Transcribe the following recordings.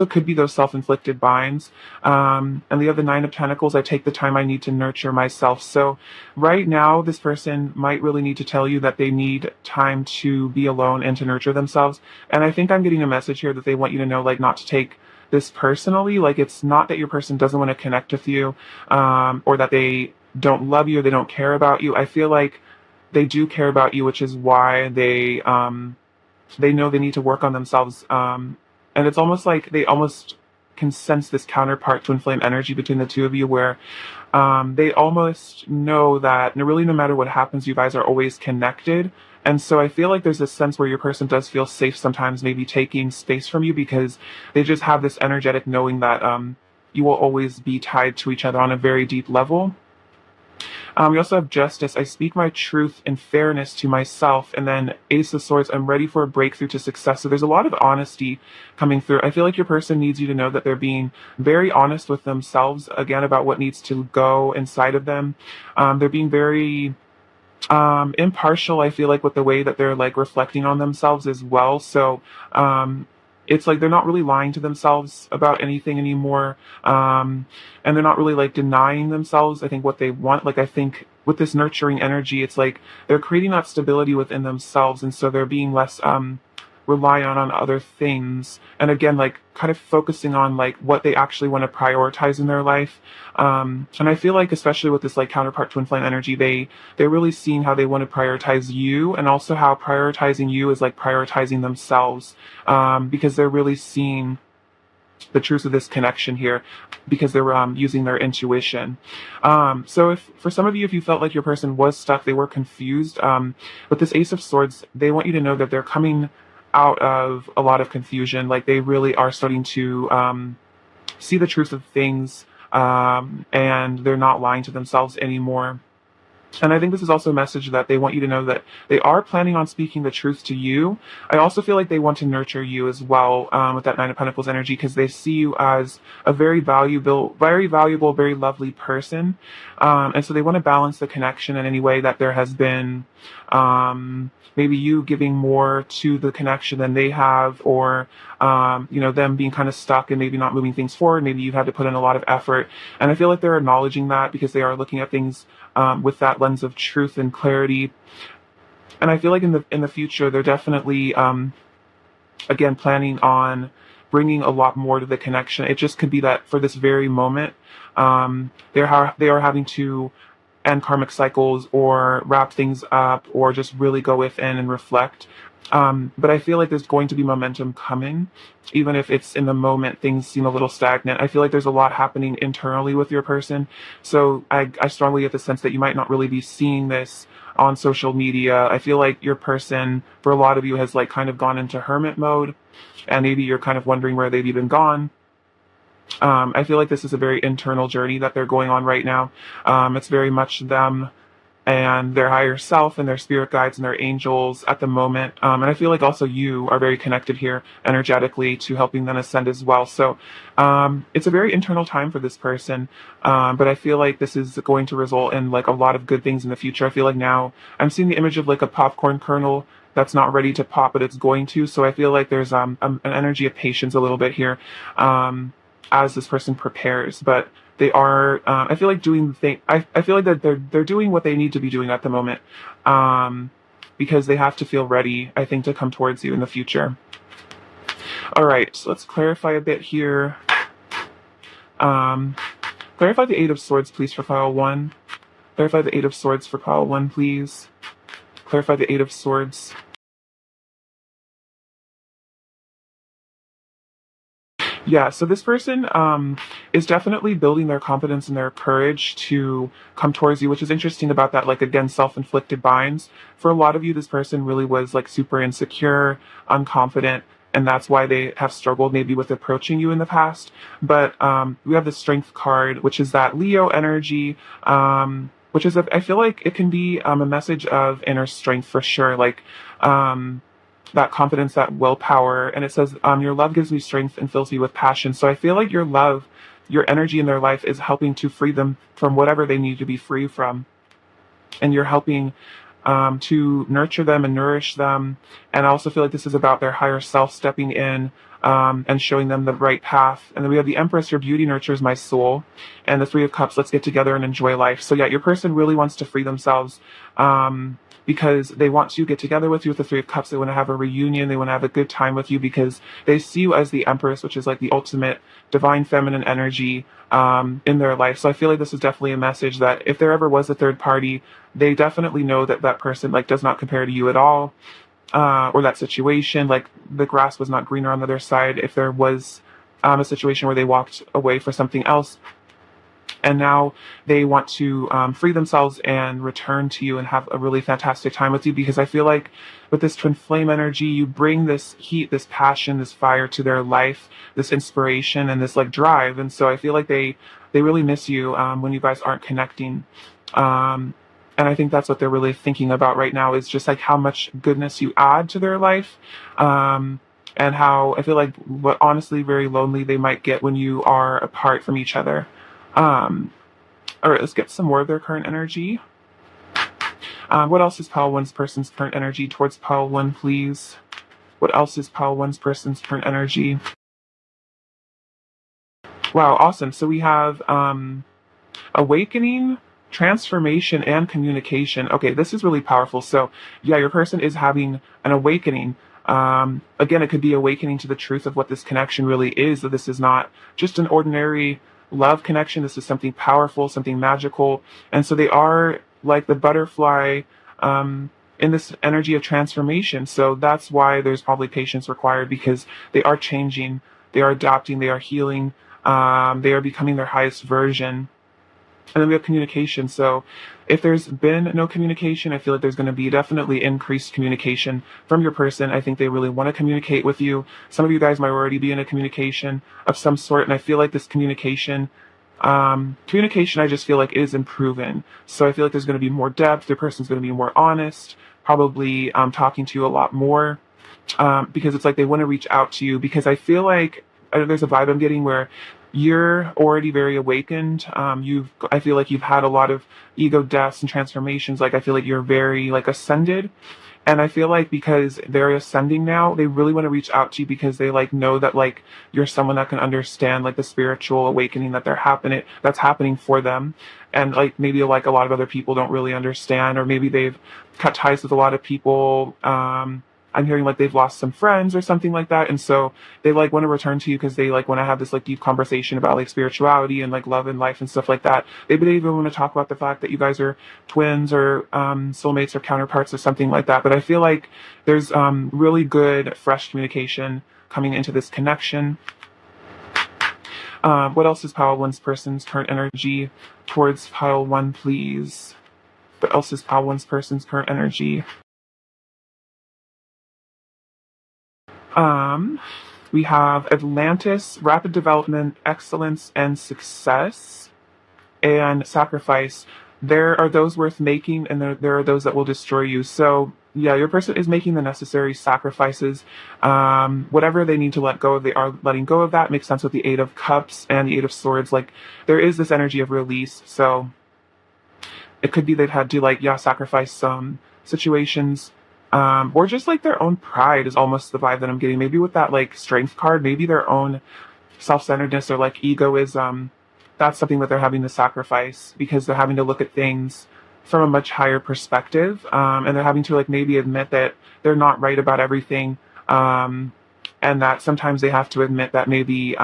It could be those self-inflicted binds. And the other Nine of Pentacles, I take the time I need to nurture myself. So right now, this person might really need to tell you that they need time to be alone and to nurture themselves. And I think I'm getting a message here that they want you to know, like, not to take this personally. Like, it's not that your person doesn't want to connect with you, or that they don't love you or they don't care about you. I feel like they do care about you, which is why they know they need to work on themselves. And it's almost like they almost can sense this counterpart twin flame energy between the two of you, where they almost know that really, no matter what happens, you guys are always connected. And so I feel like there's this sense where your person does feel safe sometimes, maybe taking space from you, because they just have this energetic knowing that you will always be tied to each other on a very deep level. We also have Justice. I speak my truth and fairness to myself. And then Ace of Swords. I'm ready for a breakthrough to success. So there's a lot of honesty coming through. I feel like your person needs you to know that they're being very honest with themselves, again, about what needs to go inside of them. They're being very impartial, I feel like, with the way that they're like reflecting on themselves as well. So it's like they're not really lying to themselves about anything anymore. And they're not really like denying themselves, I think, what they want. Like, I think with this nurturing energy, it's like they're creating that stability within themselves. And so they're being less reliant on other things. And again, like kind of focusing on like what they actually want to prioritize in their life. And I feel like, especially with this like counterpart twin flame energy, they're really seeing how they want to prioritize you, and also how prioritizing you is like prioritizing themselves, because they're really seeing the truth of this connection here, because they're using their intuition. So if for some of you, if you felt like your person was stuck, they were confused, with this Ace of Swords, they want you to know that they're coming out of a lot of confusion. Like, they really are starting to see the truth of things, and they're not lying to themselves anymore. And I think this is also a message that they want you to know that they are planning on speaking the truth to you. I also feel like they want to nurture you as well, with that Nine of Pentacles energy, because they see you as a very valuable, very lovely person. And so they want to balance the connection in any way that there has been, maybe you giving more to the connection than they have, or them being kind of stuck and maybe not moving things forward. Maybe you've had to put in a lot of effort. And I feel like they're acknowledging that, because they are looking at things with that lens of truth and clarity. And I feel like in the future, they're definitely, again, planning on bringing a lot more to the connection. It just could be that for this very moment, they are having to end karmic cycles, or wrap things up, or just really go within and reflect. But I feel like there's going to be momentum coming, even if it's in the moment things seem a little stagnant. I feel like there's a lot happening internally with your person. So I strongly get the sense that you might not really be seeing this on social media. I feel like your person, for a lot of you, has like kind of gone into hermit mode, and maybe you're kind of wondering where they've even gone. I feel like this is a very internal journey that they're going on right now. It's very much them and their higher self and their spirit guides and their angels at the moment. And I feel like also you are very connected here energetically to helping them ascend as well. So it's a very internal time for this person. But I feel like this is going to result in like a lot of good things in the future. I feel like now I'm seeing the image of like a popcorn kernel that's not ready to pop, but it's going to. So I feel like there's an energy of patience a little bit here, as this person prepares. But they are, I feel like doing the thing. I feel like that they're doing what they need to be doing at the moment, because they have to feel ready, I think, to come towards you in the future. All right, so let's clarify a bit here. Clarify the Eight of Swords, please, for pile 1. Clarify the Eight of Swords for pile 1, please. Clarify the Eight of Swords. Yeah, so this person is definitely building their confidence and their courage to come towards you, which is interesting about that, like, again, self-inflicted binds. For a lot of you, this person really was like super insecure, unconfident, and that's why they have struggled maybe with approaching you in the past. But we have the Strength card, which is that Leo energy, which is, I feel like it can be a message of inner strength for sure. Like, that confidence, that willpower. And it says, your love gives me strength and fills me with passion. So I feel like your love, your energy in their life is helping to free them from whatever they need to be free from. And you're helping to nurture them and nourish them. And I also feel like this is about their higher self stepping in, and showing them the right path. And then we have the Empress, your beauty nurtures my soul. And the Three of Cups, let's get together and enjoy life. So yeah, your person really wants to free themselves, because they want to get together with you with the Three of Cups. They want to have a reunion. They want to have a good time with you because they see you as the Empress, which is like the ultimate divine feminine energy, in their life. So I feel like this is definitely a message that if there ever was a third party, they definitely know that that person like does not compare to you at all, or that situation, like the grass was not greener on the other side. If there was a situation where they walked away for something else, and now they want to free themselves and return to you and have a really fantastic time with you, because I feel like with this twin flame energy, you bring this heat, this passion, this fire to their life, this inspiration and this like drive. And so I feel like they really miss you when you guys aren't connecting. And I think that's what they're really thinking about right now, is just like how much goodness you add to their life. And how I feel like what honestly very lonely they might get when you are apart from each other. All right, let's get some more of their current energy. What else is Pile 1's person's current energy towards Pile 1, please? What else is Pile 1's person's current energy? Wow, awesome. So we have awakening, transformation, and communication. Okay, this is really powerful. So yeah, your person is having an awakening. Again, it could be awakening to the truth of what this connection really is, that this is not just an ordinary love connection. This is something powerful, something magical. And so they are like the butterfly in this energy of transformation. So that's why there's probably patience required, because they are changing, they are adapting, they are healing, they are becoming their highest version. And then we have communication. So if there's been no communication, I feel like there's going to be definitely increased communication from your person. I think they really want to communicate with you. Some of you guys might already be in a communication of some sort. And I feel like this communication I just feel like is improving. So I feel like there's going to be more depth. Your person's going to be more honest, probably talking to you a lot more, because it's like they want to reach out to you, because I feel like there's a vibe I'm getting where you're already very awakened. I feel like you've had a lot of ego deaths and transformations. Like I feel like you're very like ascended. And I feel like because they're ascending now, they really want to reach out to you because they like know that like you're someone that can understand like the spiritual awakening that's happening for them. And like maybe like a lot of other people don't really understand, or maybe they've cut ties with a lot of people. I'm hearing like they've lost some friends or something like that. And so they like want to return to you because they like want to have this like deep conversation about like spirituality and like love and life and stuff like that. Maybe they even want to talk about the fact that you guys are twins or soulmates or counterparts or something like that. But I feel like there's really good fresh communication coming into this connection. What else is Pile 1's person's current energy towards Pile 1, please? What else is Pile 1's person's current energy? We have Atlantis, rapid development, excellence, and success, and sacrifice. There are those worth making, and there are those that will destroy you. So yeah, your person is making the necessary sacrifices. Whatever they need to let go of, they are letting go of that. Makes sense with the Eight of Cups and the Eight of Swords. Like there is this energy of release. So it could be they've had to like, yeah, sacrifice some situations. Or just like their own pride is almost the vibe that I'm getting. Maybe with that like strength card, maybe their own self-centeredness or like egoism. That's something that they're having to sacrifice because they're having to look at things from a much higher perspective. And they're having to like maybe admit that they're not right about everything. And that sometimes they have to admit that maybe,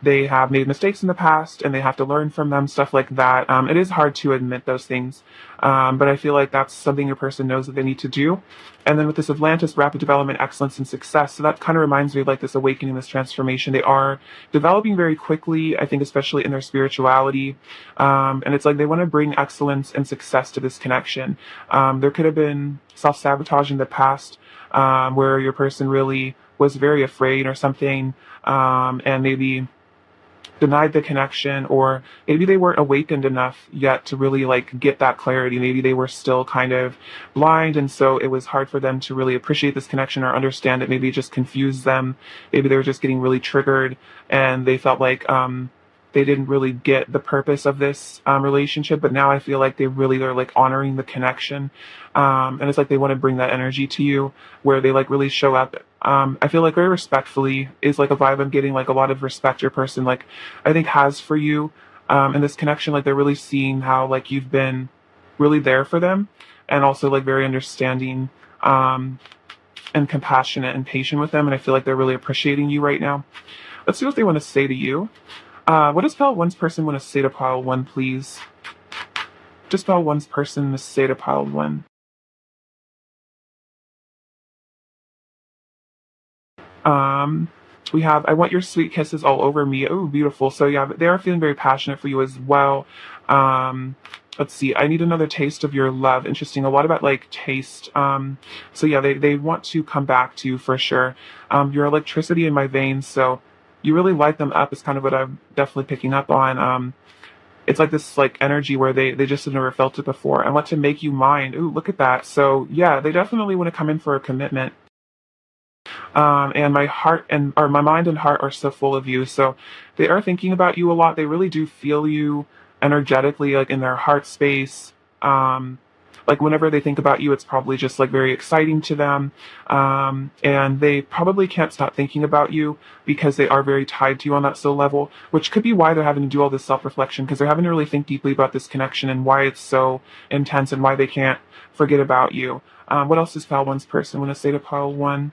they have made mistakes in the past and they have to learn from them, stuff like that. It is hard to admit those things, but I feel like that's something your person knows that they need to do. And then with this Atlantis, rapid development, excellence, and success. So that kind of reminds me of like this awakening, this transformation. They are developing very quickly, I think, especially in their spirituality. And it's like they want to bring excellence and success to this connection. There could have been self-sabotage in the past, where your person really was very afraid or something, and maybe denied the connection, or maybe they weren't awakened enough yet to really like get that clarity. Maybe they were still kind of blind, and so it was hard for them to really appreciate this connection or understand it. Maybe it just confused them. Maybe they were just getting really triggered and they felt like they didn't really get the purpose of this relationship, but now I feel like they really are like honoring the connection. And it's like they want to bring that energy to you where they like really show up. I feel like very respectfully is like a vibe I'm getting, like a lot of respect your person like I think has for you. And this connection, like they're really seeing how like you've been really there for them and also like very understanding and compassionate and patient with them. And I feel like they're really appreciating you right now. Let's see what they want to say to you. What does pile one's person want to say to pile one, please? Just pile one's person to say to pile one. Um, we have, I want your sweet kisses all over me. Oh, beautiful. So yeah, they are feeling very passionate for you as well. Let's see. I need another taste of your love. Interesting. A lot about like taste. So yeah, they want to come back to you for sure. Your electricity in my veins. So you really light them up is kind of what I'm definitely picking up on. It's like this like energy where they just have never felt it before. I want to make you mine. Ooh, look at that. So yeah, they definitely want to come in for a commitment. And my heart and or my mind and heart are so full of you. So they are thinking about you a lot. They really do feel you energetically, like in their heart space. Like whenever they think about you, it's probably just like very exciting to them. And they probably can't stop thinking about you because they are very tied to you on that soul level, which could be why they're having to do all this self-reflection because they're having to really think deeply about this connection and why it's so intense and why they can't forget about you. What else does pile one's person want to say to pile one?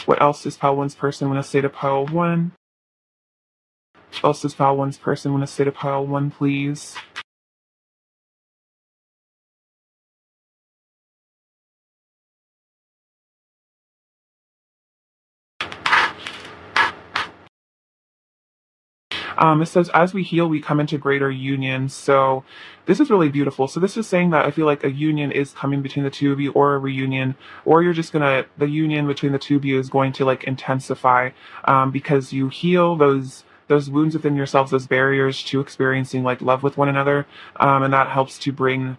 What else does pile one's person want to say to pile one? What else does pile one's person want to say to pile one, please? It says, as we heal, we come into greater union. So this is really beautiful. So this is saying that I feel like a union is coming between the two of you or a reunion, or you're just gonna, the union between the two of you is going to like intensify, because you heal those wounds within yourselves, those barriers to experiencing like love with one another. And that helps to bring,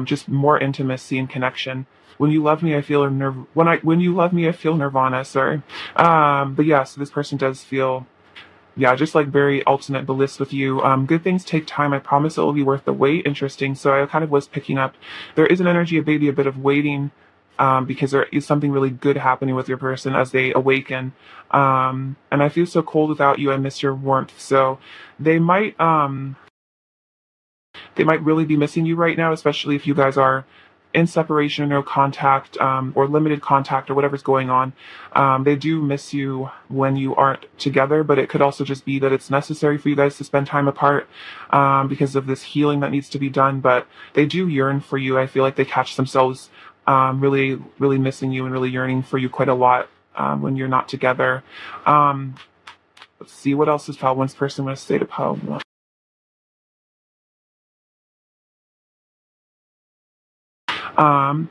just more intimacy and connection. When you love me, I feel when you love me, I feel nirvana. Sorry. But yeah, so this person does feel, yeah, just like very ultimate bliss with you. Good things take time. I promise it will be worth the wait. Interesting. So I kind of was picking up. There is an energy of maybe a bit of waiting, because there is something really good happening with your person as they awaken. And I feel so cold without you. I miss your warmth. So they might, they might really be missing you right now, especially if you guys are in separation or no contact, or limited contact or whatever's going on. They do miss you when you aren't together, but it could also just be that it's necessary for you guys to spend time apart, because of this healing that needs to be done. But they do yearn for you. I feel like they catch themselves really, really missing you and really yearning for you quite a lot when you're not together. Let's see, what else does Pal One's person want to say to Pal One?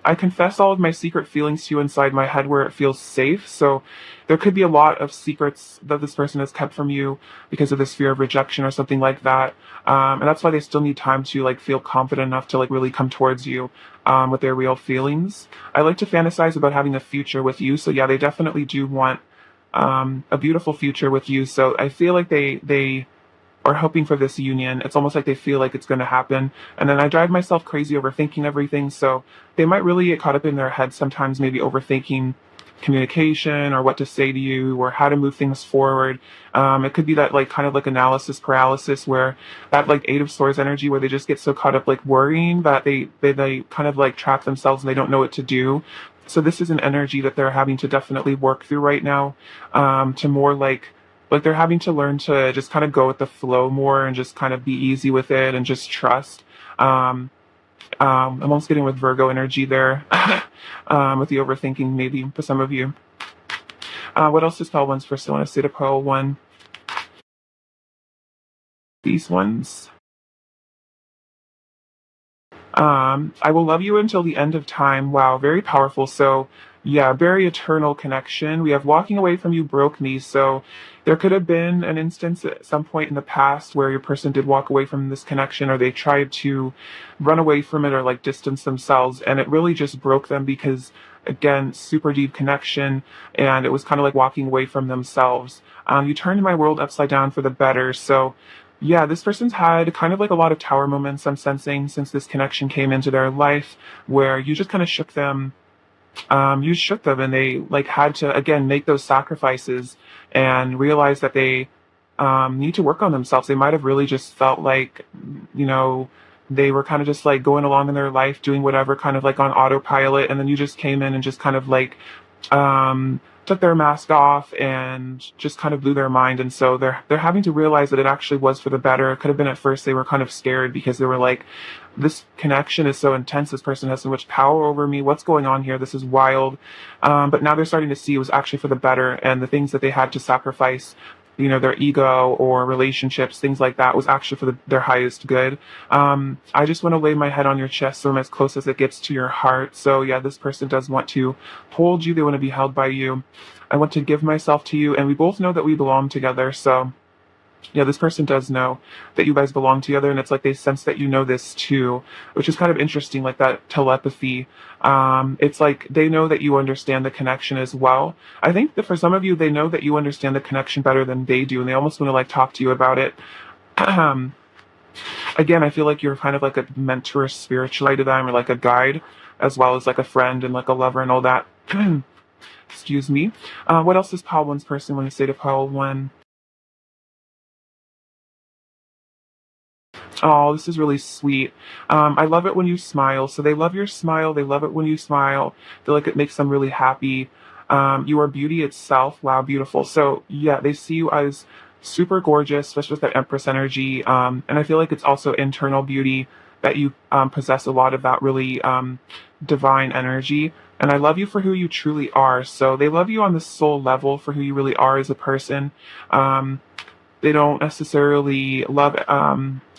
I confess all of my secret feelings to you inside my head where it feels safe. So there could be a lot of secrets that this person has kept from you because of this fear of rejection or something like that. And that's why they still need time to like feel confident enough to like really come towards you, with their real feelings. I like to fantasize about having a future with you. So yeah, they definitely do want, a beautiful future with you. So I feel like they are hoping for this union. It's almost like they feel like it's going to happen. And then I drive myself crazy overthinking everything. So they might really get caught up in their head sometimes, maybe overthinking communication or what to say to you or how to move things forward. It could be that like kind of like analysis paralysis where that like Eight of Swords energy where they just get so caught up like worrying that they kind of like trap themselves and they don't know what to do. So this is an energy that they're having to definitely work through right now, to more like they're having to learn to just kind of go with the flow more and just kind of be easy with it and just trust. I'm almost getting with Virgo energy there, with the overthinking maybe for some of you. What else does Pile One's person want to say to Pile One? These ones. I will love you until the end of time. Wow, very powerful. So, yeah, very eternal connection. We have walking away from you broke me. So, there could have been an instance at some point in the past where your person did walk away from this connection or they tried to run away from it or like distance themselves. And it really just broke them because again, super deep connection, and it was kind of like walking away from themselves. You turned my world upside down for the better. So, yeah, this person's had kind of like a lot of tower moments, I'm sensing, since this connection came into their life, where you just kind of shook them. You shook them, and they like had to again make those sacrifices and realize that they need to work on themselves. They might have really just felt like, you know, they were kind of just like going along in their life, doing whatever, kind of like on autopilot, and then you just came in and just kind of like took their mask off and just kind of blew their mind. And so they're having to realize that it actually was for the better. It could have been at first they were kind of scared because they were like, this connection is so intense. This person has so much power over me. What's going on here? This is wild. But now they're starting to see it was actually for the better, and the things that they had to sacrifice, you know, their ego or relationships, things like that, was actually for their highest good. I just want to lay my head on your chest so I'm as close as it gets to your heart. So yeah, this person does want to hold you. They want to be held by you. I want to give myself to you, and we both know that we belong together. So yeah, this person does know that you guys belong together, and it's like they sense that you know this too, which is kind of interesting, like that telepathy. It's like they know that you understand the connection as well. I think that for some of you, they know that you understand the connection better than they do, and they almost want to like talk to you about it. Again, I feel like you're kind of like a mentor spiritually to them, or like a guide, as well as like a friend and like a lover and all that. Excuse me. What else does Pile 1's person want to say to Pile 1? Oh, this is really sweet. I love it when you smile. So they love your smile. They love it when you smile. I feel like it makes them really happy. You are beauty itself. Wow, beautiful. So yeah, they see you as super gorgeous, especially with that Empress energy. And I feel like it's also internal beauty that you possess a lot of that really divine energy. And I love you for who you truly are. So they love you on the soul level for who you really are as a person. Um, they don't necessarily love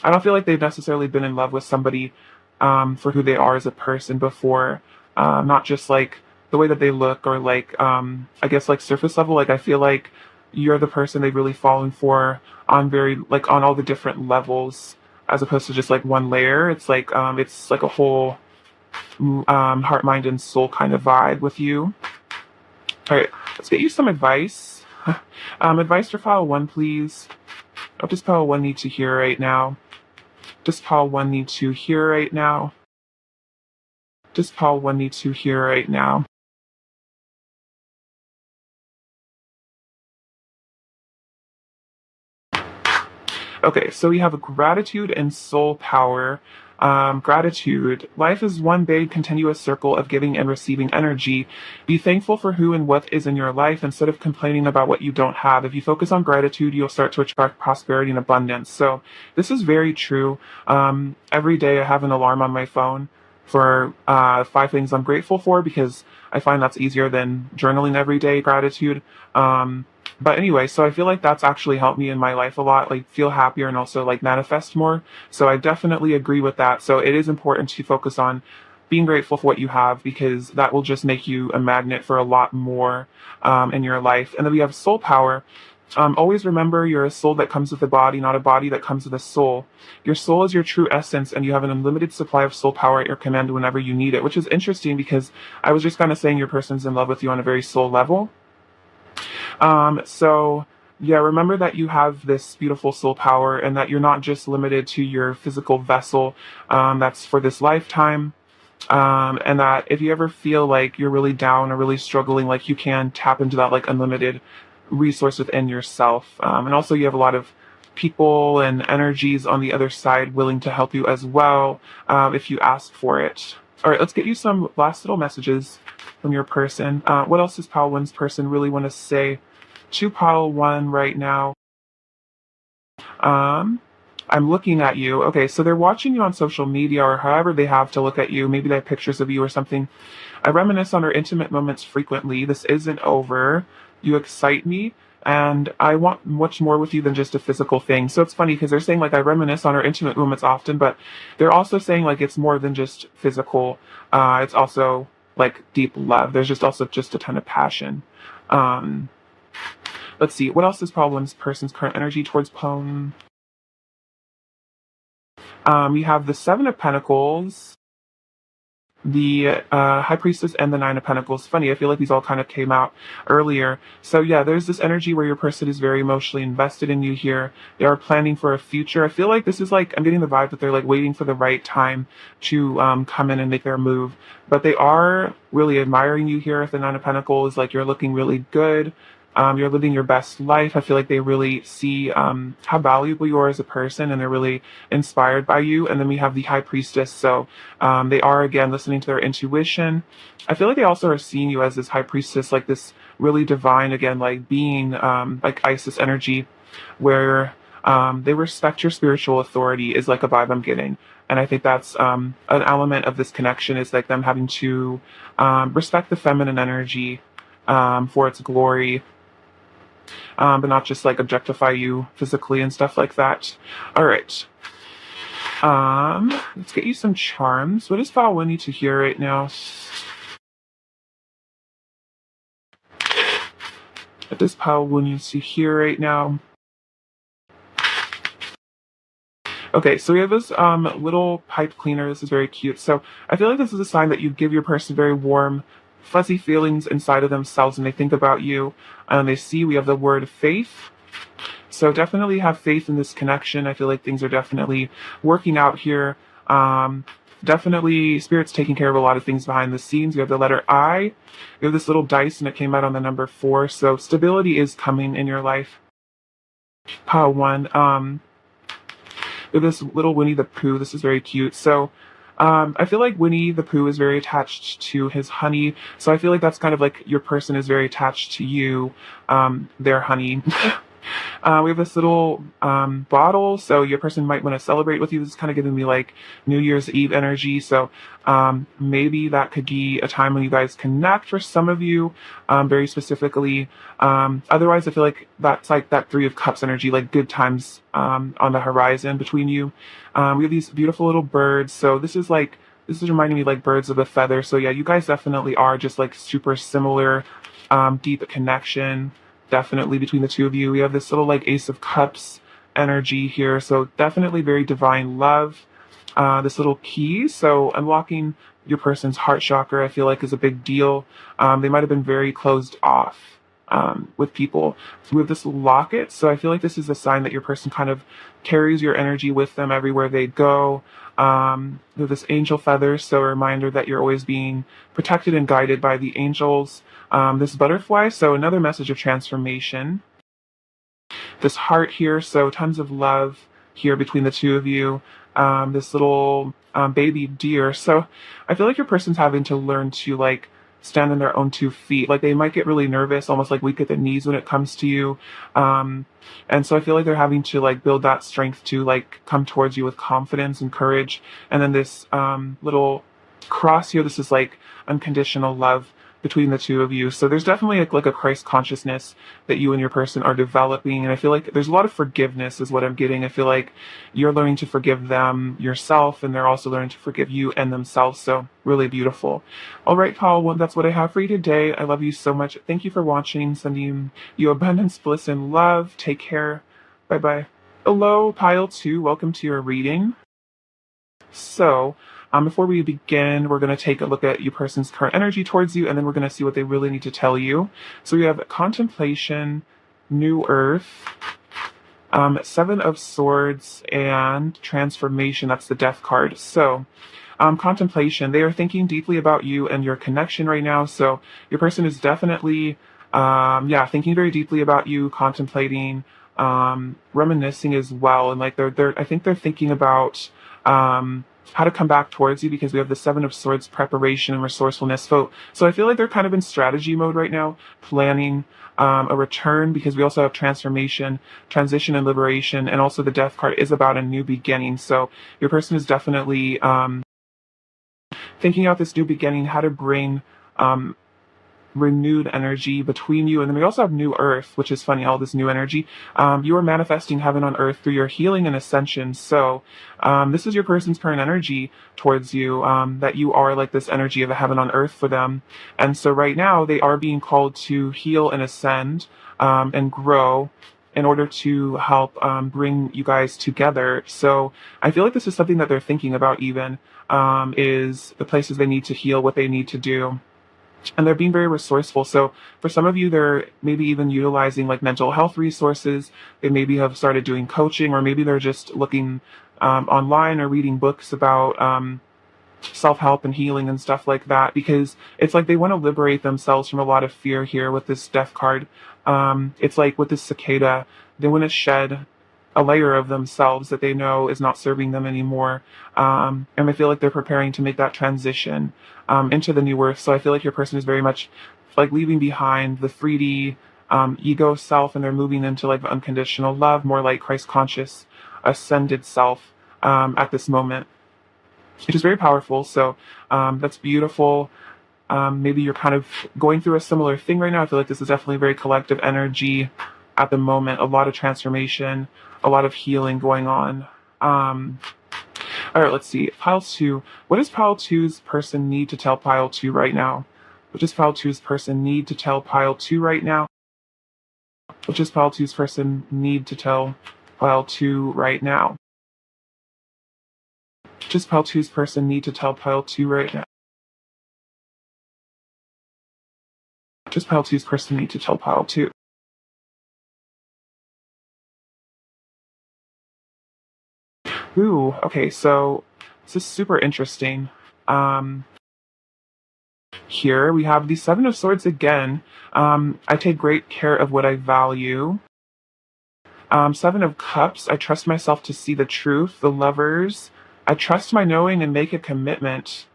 I don't feel like they've necessarily been in love with somebody for who they are as a person before, not just like the way that they look, or like I guess like surface level. Like I feel like you're the person they've really fallen for on very like on all the different levels, as opposed to just like one layer. It's like a whole heart, mind, and soul kind of vibe with you. All right, let's get you some advice. Advice for Pile 1, please. What does Pile 1 need to hear right now? Does Pile 1 need to hear right now? Does Pile 1 need to hear right now? Okay, so we have gratitude and soul power. Gratitude. Life is one big continuous circle of giving and receiving energy. Be thankful for who and what is in your life instead of complaining about what you don't have. If you focus on gratitude, you'll start to attract prosperity and abundance. So this is very true. Every day I have an alarm on my phone for 5 things I'm grateful for, because I find that's easier than journaling every day gratitude. But anyway, so I feel like that's actually helped me in my life a lot, like feel happier and also like manifest more. So I definitely agree with that. So it is important to focus on being grateful for what you have, because that will just make you a magnet for a lot more in your life. And then we have soul power. Always remember you're a soul that comes with a body, not a body that comes with a soul. Your soul is your true essence, and you have an unlimited supply of soul power at your command whenever you need it, which is interesting because I was just kind of saying your person's in love with you on a very soul level. So yeah, remember that you have this beautiful soul power, and that you're not just limited to your physical vessel, that's for this lifetime. And that if you ever feel like you're really down or really struggling, like you can tap into that like unlimited resource within yourself. And also you have a lot of people and energies on the other side willing to help you as well, if you ask for it. All right, let's get you some last little messages from your person. What else does Pile 1's person really want to say to Pile 1 right now? Um, I'm looking at you. Okay, so they're watching you on social media, or however they have to look at you. Maybe they have pictures of you or something. I reminisce on our intimate moments frequently. This isn't over. You excite me, and I want much more with you than just a physical thing. So it's funny because they're saying like I reminisce on our intimate moments often, but they're also saying like it's more than just physical. It's also like deep love. There's just also just a ton of passion. Um, let's see. What else is problems? Person's current energy towards Pone. You have the Seven of Pentacles. the High Priestess and the Nine of Pentacles. Funny, I feel like these all kind of came out earlier. So yeah, there's this energy where your person is very emotionally invested in you here. They are planning for a future. I feel like this is like, I'm getting the vibe that they're like waiting for the right time to come in and make their move. But they are really admiring you here. If the Nine of Pentacles, like you're looking really good. You're living your best life. I feel like they really see how valuable you are as a person, and they're really inspired by you. And then we have the High Priestess. So they are, again, listening to their intuition. I feel like they also are seeing you as this High Priestess, like this really divine, again, like being, like Isis energy, where they respect your spiritual authority is like a vibe I'm getting. And I think that's an element of this connection is like them having to respect the feminine energy for its glory, but not just like objectify you physically and stuff like that. All right. Let's get you some charms. What does Val need to hear right now? What does Val need to hear right now? Okay, so we have this little pipe cleaner. This is very cute. So I feel like this is a sign that you give your person very warm, fuzzy feelings inside of themselves when they think about you. And they see we have the word faith. So definitely have faith in this connection. I feel like things are definitely working out here. Definitely Spirit's taking care of a lot of things behind the scenes. We have the letter I. We have this little dice and it came out on the number 4. So stability is coming in your life. Pile 1. We have this little Winnie the Pooh. This is very cute. So I feel like Winnie the Pooh is very attached to his honey. So I feel like that's kind of like your person is very attached to you, their honey. We have this little bottle, so your person might want to celebrate with you. This is kind of giving me like New Year's Eve energy. So maybe that could be a time when you guys connect for some of you, very specifically. Otherwise, I feel like that's like that Three of Cups energy, like good times on the horizon between you. We have these beautiful little birds. So this is reminding me like birds of a feather. So yeah, you guys definitely are just like super similar, deep connection. Definitely between the two of you. We have this little like Ace of Cups energy here. So definitely very divine love. This little key. So unlocking your person's heart chakra, I feel like is a big deal. They might have been very closed off with people. We have this locket. So I feel like this is a sign that your person kind of carries your energy with them everywhere they go. We have this angel feather. So a reminder that you're always being protected and guided by the angels. This butterfly, so another message of transformation. This heart here, so tons of love here between the two of you. This little baby deer. So I feel like your person's having to learn to like stand on their own 2 feet. Like they might get really nervous, almost like weak at the knees when it comes to you. And so I feel like they're having to like build that strength to like come towards you with confidence and courage. And then this little cross here, this is like unconditional love between the two of you. So there's definitely like a Christ consciousness that you and your person are developing. And I feel like there's a lot of forgiveness is what I'm getting. I feel like you're learning to forgive them yourself, and they're also learning to forgive you and themselves. So really beautiful. All right, Paul, well, that's what I have for you today. I love you so much. Thank you for watching. Sending you abundance, bliss, and love. Take care. Bye-bye. Hello, Pile 2. Welcome to your reading. So, before we begin, we're going to take a look at your person's current energy towards you, and then we're going to see what they really need to tell you. So we have contemplation, new earth, 7 of swords, and transformation. That's the death card. So contemplation, they are thinking deeply about you and your connection right now. So your person is definitely, thinking very deeply about you, contemplating, reminiscing as well. And like I think they're thinking about, how to come back towards you, because we have the 7 of Swords, preparation and resourcefulness. So I feel like they're kind of in strategy mode right now, planning a return, because we also have transformation, transition, and liberation. And also the death card is about a new beginning. So your person is definitely thinking out this new beginning, how to bring renewed energy between you. And then we also have new earth, which is funny, all this new energy. You are manifesting heaven on earth through your healing and ascension. So this is your person's current energy towards you, that you are like this energy of a heaven on earth for them. And so right now they are being called to heal and ascend and grow in order to help bring you guys together. So I feel like this is something that they're thinking about even, is the places they need to heal, what they need to do. And they're being very resourceful. So for some of you, they're maybe even utilizing like mental health resources. They maybe have started doing coaching, or maybe they're just looking online or reading books about self-help and healing and stuff like that, because it's like they want to liberate themselves from a lot of fear here with this death card. It's like with this cicada, they want to shed a layer of themselves that they know is not serving them anymore. And I feel like they're preparing to make that transition into the new earth. So I feel like your person is very much like leaving behind the 3D ego self, and they're moving into like the unconditional love, more like Christ conscious, ascended self at this moment, which is very powerful. So that's beautiful. Maybe you're kind of going through a similar thing right now. I feel like this is definitely very collective energy at the moment. A lot of transformation, a lot of healing going on. All right, let's see. Pile 2. What does Pile 2's person need to tell Pile 2 right now? What does Pile 2's person need to tell Pile 2 right now? What does Pile 2's person need to tell Pile 2 right now? What does Pile 2's person need to tell Pile 2 right now? What does Pile 2's person need to tell Pile 2? Ooh, okay, so this is super interesting. Here we have the Seven of Swords again. I take great care of what I value. Seven of Cups, I trust myself to see the truth. The Lovers, I trust my knowing and make a commitment.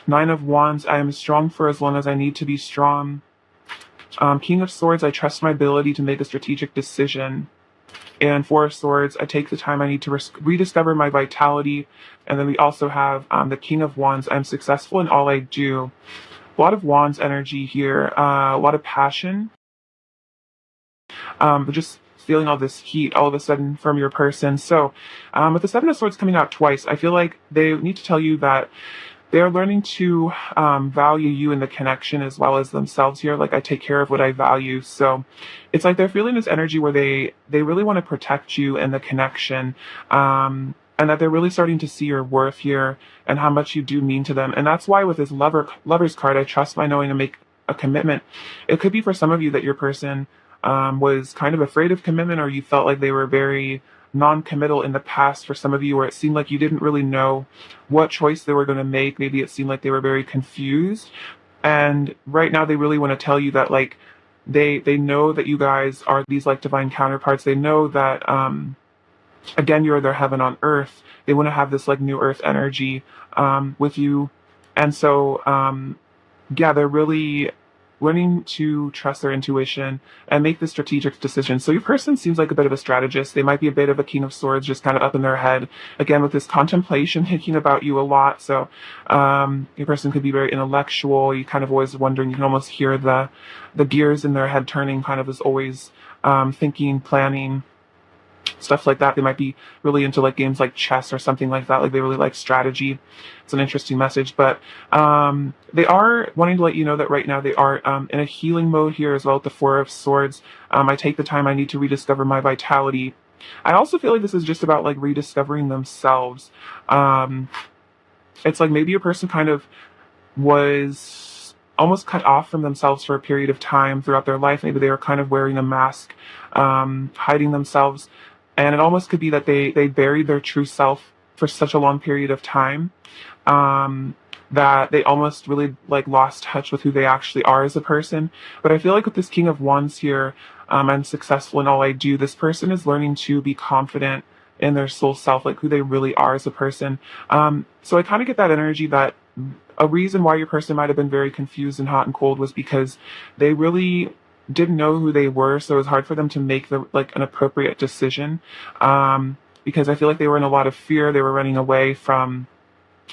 Nine of Wands, I am strong for as long as I need to be strong. King of Swords, I trust my ability to make a strategic decision. And Four of Swords, I take the time I need to rediscover my vitality. And then we also have the King of Wands, I'm successful in all I do. A lot of Wands energy here, a lot of passion. But just feeling all this heat all of a sudden from your person. So with the Seven of Swords coming out twice, I feel like they need to tell you that they're learning to value you and the connection as well as themselves here. Like, I take care of what I value. So it's like they're feeling this energy where they really want to protect you and the connection. And that they're really starting to see your worth here and how much you do mean to them. And that's why with this Lover's card, I trust my knowing to make a commitment. It could be for some of you that your person was kind of afraid of commitment, or you felt like they were very non-committal in the past. For some of you, where it seemed like you didn't really know what choice they were going to make. Maybe it seemed like they were very confused. And right now they really want to tell you that like they know that you guys are these like divine counterparts. They know that again, you're their heaven on earth. They want to have this like new earth energy with you. And so yeah, they're really learning to trust their intuition and make the strategic decisions. So your person seems like a bit of a strategist. They might be a bit of a King of Swords, just kind of up in their head. Again, with this contemplation thinking about you a lot. So your person could be very intellectual. You kind of always wondering, you can almost hear the gears in their head turning, kind of as always thinking, planning, stuff like that. They might be really into like games like chess or something like that. Like they really like strategy. It's an interesting message, but they are wanting to let you know that right now they are in a healing mode here as well with the Four of Swords. I take the time I need to rediscover my vitality. I also feel like this is just about like rediscovering themselves. It's like maybe a person kind of was almost cut off from themselves for a period of time throughout their life. Maybe they were kind of wearing a mask, hiding themselves. And it almost could be that they buried their true self for such a long period of time that they almost really like lost touch with who they actually are as a person. But I feel like with this King of Wands here, I'm successful in all I do. This person is learning to be confident in their soul self, like who they really are as a person. So I kind of get that energy that a reason why your person might have been very confused and hot and cold was because they really didn't know who they were, so it was hard for them to make the like an appropriate decision. Because I feel like they were in a lot of fear. They were running away from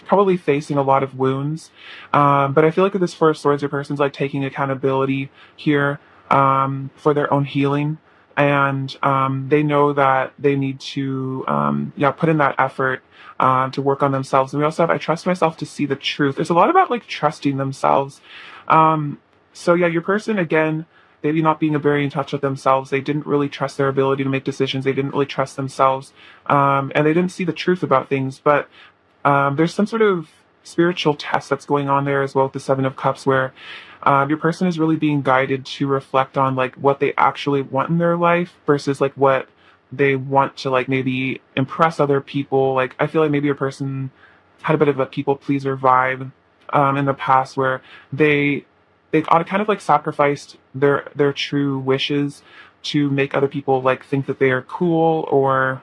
probably facing a lot of wounds. But I feel like with this Four of Swords, your person's like taking accountability here for their own healing. And they know that they need to put in that effort to work on themselves. And we also have, I trust myself to see the truth. There's a lot about like trusting themselves. So yeah, your person, again, maybe not being very in touch with themselves. They didn't really trust their ability to make decisions. They didn't really trust themselves. And they didn't see the truth about things. But there's some sort of spiritual test that's going on there as well with the Seven of Cups, where your person is really being guided to reflect on like what they actually want in their life versus like what they want to like maybe impress other people. Like I feel like maybe your person had a bit of a people pleaser vibe in the past, where they kind of like sacrificed their true wishes to make other people like think that they are cool, or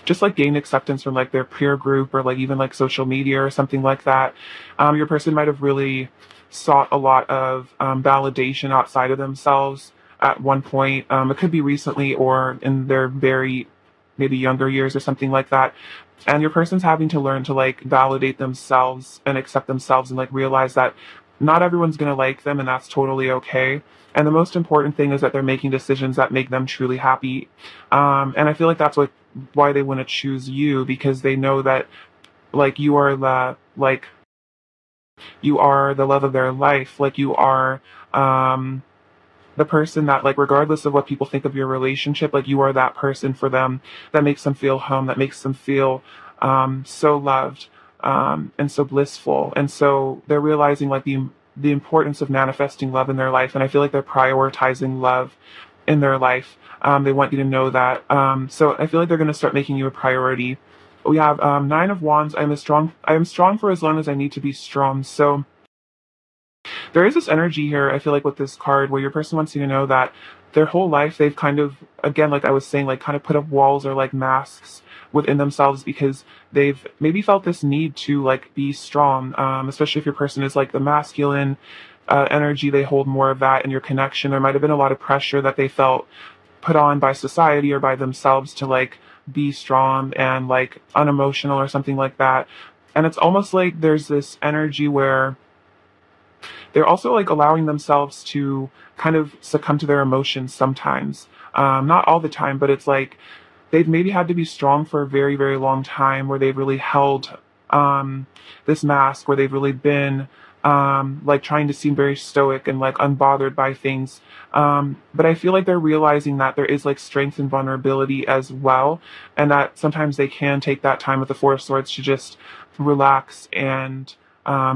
just like gain acceptance from like their peer group, or like even like social media or something like that. Your person might have really sought a lot of validation outside of themselves at one point. It could be recently or in their very maybe younger years or something like that. And your person's having to learn to like validate themselves and accept themselves, and like realize that not everyone's going to like them, and that's totally okay. And the most important thing is that they're making decisions that make them truly happy. And I feel like that's why they want to choose you, because they know that like you are the love of their life. Like you are the person that like regardless of what people think of your relationship, like you are that person for them that makes them feel home, that makes them feel so loved and so blissful. And so they're realizing like the importance of manifesting love in their life, and I feel like they're prioritizing love in their life. They want you to know that. So I feel like they're going to start making you a priority. We have Nine of Wands. I am strong for as long as I need to be strong. So there is this energy here, I feel like, with this card, where your person wants you to know that their whole life they've kind of, again, like I was saying, like kind of put up walls or like masks within themselves, because they've maybe felt this need to like be strong, especially if your person is like the masculine energy. They hold more of that in your connection. There might have been a lot of pressure that they felt put on by society or by themselves to like be strong and like unemotional or something like that. And it's almost like there's this energy where they're also like allowing themselves to kind of succumb to their emotions sometimes. Not all the time, but it's like they've maybe had to be strong for a very, very long time, where they've really held this mask, where they've really been like trying to seem very stoic and like unbothered by things. But I feel like they're realizing that there is like strength and vulnerability as well, and that sometimes they can take that time with the Four of Swords to just relax and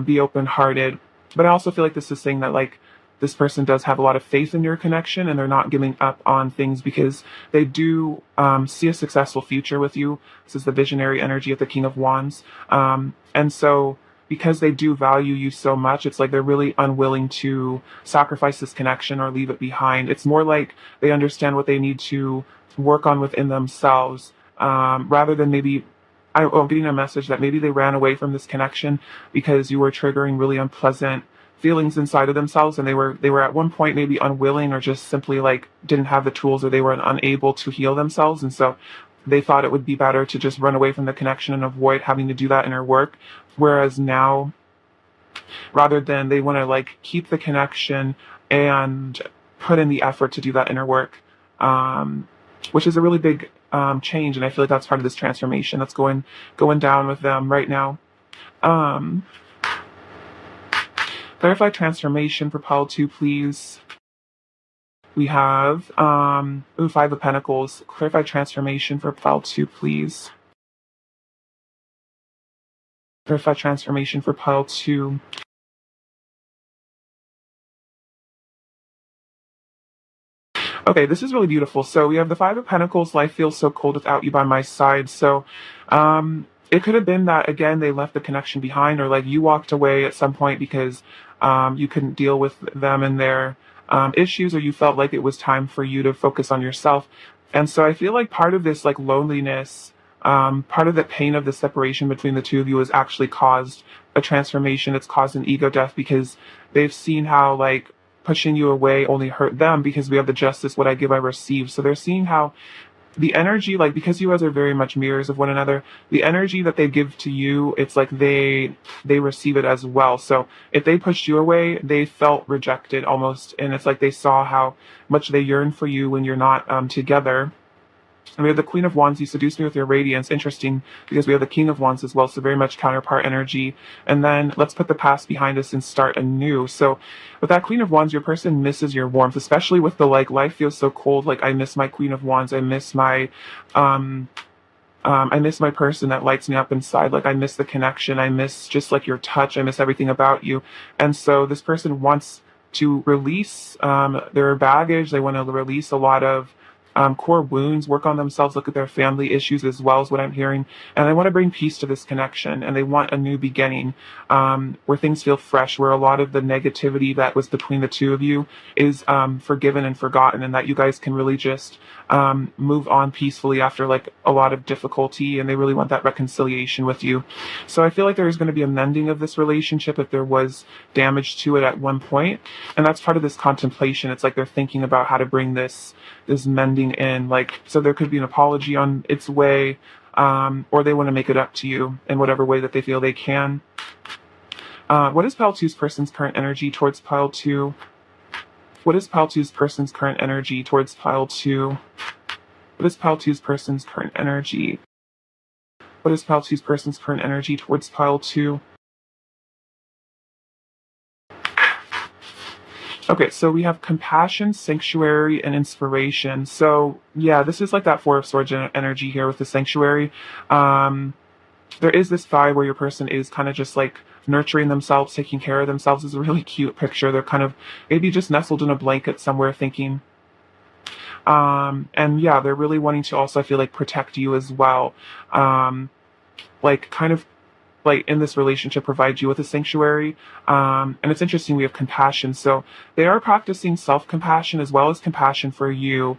be open hearted. But I also feel like this is saying that like this person does have a lot of faith in your connection, and they're not giving up on things because they do see a successful future with you. This is the visionary energy of the King of Wands. And so because they do value you so much, it's like they're really unwilling to sacrifice this connection or leave it behind. It's more like they understand what they need to work on within themselves, rather than maybe I'm getting a message that maybe they ran away from this connection because you were triggering really unpleasant feelings inside of themselves, and they were at one point maybe unwilling, or just simply like didn't have the tools, or they were unable to heal themselves, and so they thought it would be better to just run away from the connection and avoid having to do that inner work. Whereas now, rather than, they want to like keep the connection and put in the effort to do that inner work, which is a really big change. And I feel like that's part of this transformation that's going down with them right now. Clarify transformation for pile 2, please. We have Five of Pentacles. Clarify transformation for pile 2, please. Clarify transformation for pile 2. Okay, this is really beautiful. So we have the Five of Pentacles. Life feels so cold without you by my side. So it could have been that, again, they left the connection behind, or like you walked away at some point because you couldn't deal with them and their issues, or you felt like it was time for you to focus on yourself. And so I feel like part of this like loneliness, part of the pain of the separation between the two of you has actually caused a transformation. It's caused an ego death, because they've seen how like pushing you away only hurt them, because we have the Justice, what I give I receive. So they're seeing how the energy, like, because you guys are very much mirrors of one another, the energy that they give to you, it's like they receive it as well. So if they pushed you away, they felt rejected almost, and it's like they saw how much they yearn for you when you're not together. And we have the Queen of Wands, you seduce me with your radiance. Interesting, because we have the King of Wands as well, so very much counterpart energy. And then let's put the past behind us and start anew. So with that Queen of Wands, your person misses your warmth, especially with the like, life feels so cold. Like, I miss my Queen of Wands. I miss my person that lights me up inside. Like, I miss the connection. I miss just like your touch. I miss everything about you. And so this person wants to release their baggage. They want to release a lot of core wounds, work on themselves, look at their family issues as well, as what I'm hearing. And they want to bring peace to this connection, and they want a new beginning where things feel fresh, where a lot of the negativity that was between the two of you is forgiven and forgotten, and that you guys can really just move on peacefully after like a lot of difficulty. And they really want that reconciliation with you. So I feel like there's going to be a mending of this relationship if there was damage to it at one point. And that's part of this contemplation. It's like they're thinking about how to bring this mending in. Like, so there could be an apology on its way, or they want to make it up to you in whatever way that they feel they can. What is Pile 2's person's current energy towards Pile 2? What is Pile 2's person's current energy towards Pile 2? What is Pile 2's person's current energy? What is Pile 2's person's current energy towards Pile 2? Okay, so we have compassion, sanctuary, and inspiration. So yeah, this is like that Four of Swords energy here with the sanctuary. There is this vibe where your person is kind of just like nurturing themselves, taking care of themselves. Is a really cute picture. They're kind of maybe just nestled in a blanket somewhere thinking. And yeah, they're really wanting to also, I feel like, protect you as well. Like kind of like in this relationship provide you with a sanctuary. And it's interesting, we have compassion. So they are practicing self-compassion as well as compassion for you.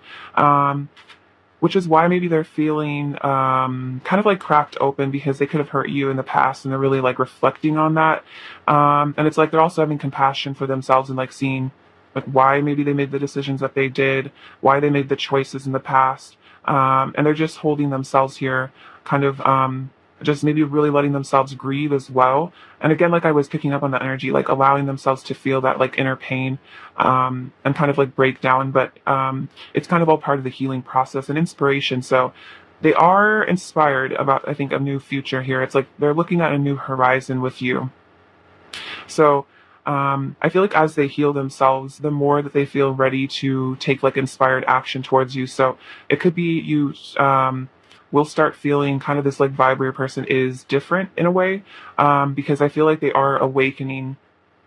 Which is why maybe they're feeling kind of like cracked open, because they could have hurt you in the past, and they're really like reflecting on that. And it's like they're also having compassion for themselves and like seeing like why maybe they made the decisions that they did, why they made the choices in the past. And they're just holding themselves here, kind of just maybe really letting themselves grieve as well. And again, like I was picking up on that energy, like allowing themselves to feel that like inner pain, and kind of like break down. But it's kind of all part of the healing process and inspiration. So they are inspired about, I think, a new future here. It's like they're looking at a new horizon with you. So I feel like as they heal themselves, the more that they feel ready to take like inspired action towards you. So it could be you will start feeling kind of this like vibe where your person is different in a way, because I feel like they are awakening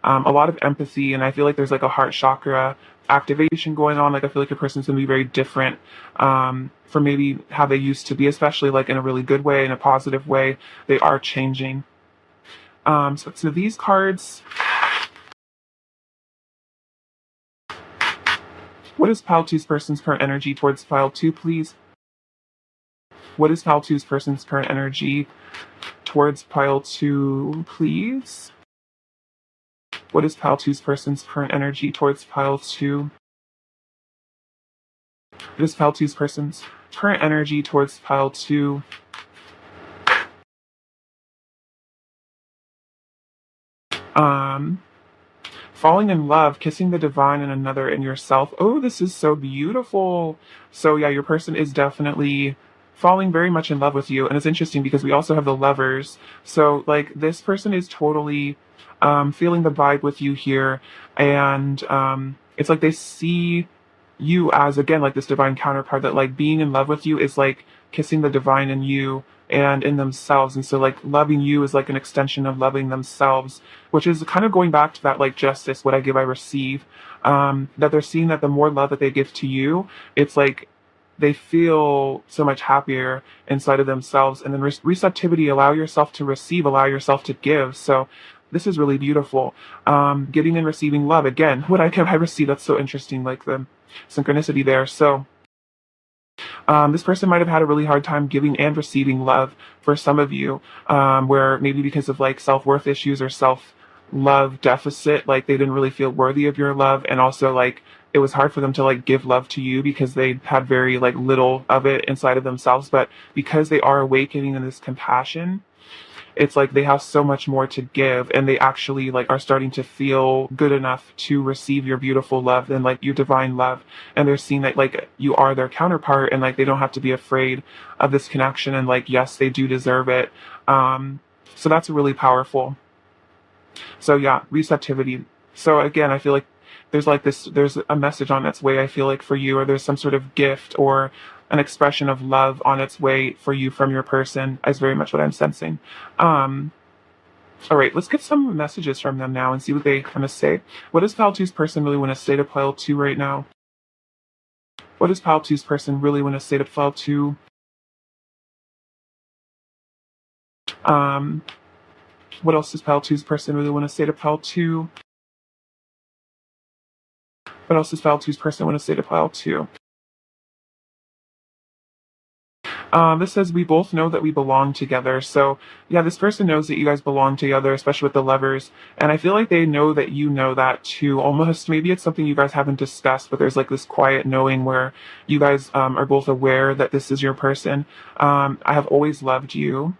a lot of empathy, and I feel like there's like a heart chakra activation going on. Like I feel like your person's gonna be very different from maybe how they used to be, especially like in a really good way, in a positive way. They are changing. So these cards. What is Pile 2's person's current energy towards Pile 2, please? What is Pile 2's person's current energy towards Pile 2, please? What is Pile 2's person's current energy towards Pile 2? What is Pile 2's person's current energy towards Pile 2? Falling in love, kissing the divine in another and yourself. Oh, this is so beautiful. So yeah, your person is definitely falling very much in love with you. And it's interesting because we also have the Lovers. So like this person is totally feeling the vibe with you here. And it's like they see you as, again, like this divine counterpart, that like being in love with you is like kissing the divine in you and in themselves. And so like loving you is like an extension of loving themselves, which is kind of going back to that like justice, what I give I receive. That they're seeing that the more love that they give to you, it's like they feel so much happier inside of themselves. And then receptivity, allow yourself to receive, allow yourself to give. So this is really beautiful. Giving and receiving love. Again, what I give I receive. That's so interesting, like the synchronicity there. So this person might have had a really hard time giving and receiving love for some of you, where maybe because of like self-worth issues or self-love deficit, like they didn't really feel worthy of your love. And also like it was hard for them to like give love to you because they had very like little of it inside of themselves. But because they are awakening in this compassion, it's like they have so much more to give, and they actually like are starting to feel good enough to receive your beautiful love and like your divine love. And they're seeing that like you are their counterpart, and like they don't have to be afraid of this connection, and like yes, they do deserve it. So that's really powerful. So yeah, receptivity. So again, I feel like there's a message on its way, I feel like, for you, or there's some sort of gift or an expression of love on its way for you from your person, is very much what I'm sensing. Um, all right, let's get some messages from them now and see what they want to say. What does Pile Two's person really want to say to Pile Two right now? What does Pile Two's person really want to say to Pile Two? Um, what else does Pile Two's person really want to say to Pile Two? What else does Pile Two's person want to say to Pile Two? This says we both know that we belong together. So yeah, this person knows that you guys belong together, especially with the lovers. And I feel like they know that you know that too. Almost maybe it's something you guys haven't discussed, but there's like this quiet knowing where you guys are both aware that this is your person. I have always loved you.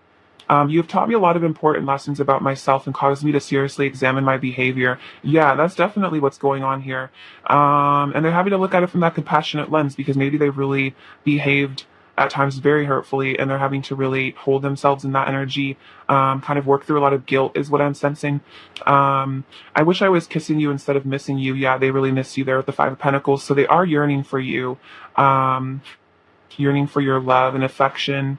You have taught me a lot of important lessons about myself and caused me to seriously examine my behavior. Yeah, that's definitely what's going on here. And they're having to look at it from that compassionate lens, because maybe they've really behaved at times very hurtfully, and they're having to really hold themselves in that energy, kind of work through a lot of guilt is what I'm sensing. I wish I was kissing you instead of missing you. Yeah, they really miss you there with the Five of Pentacles. So they are yearning for you, yearning for your love and affection.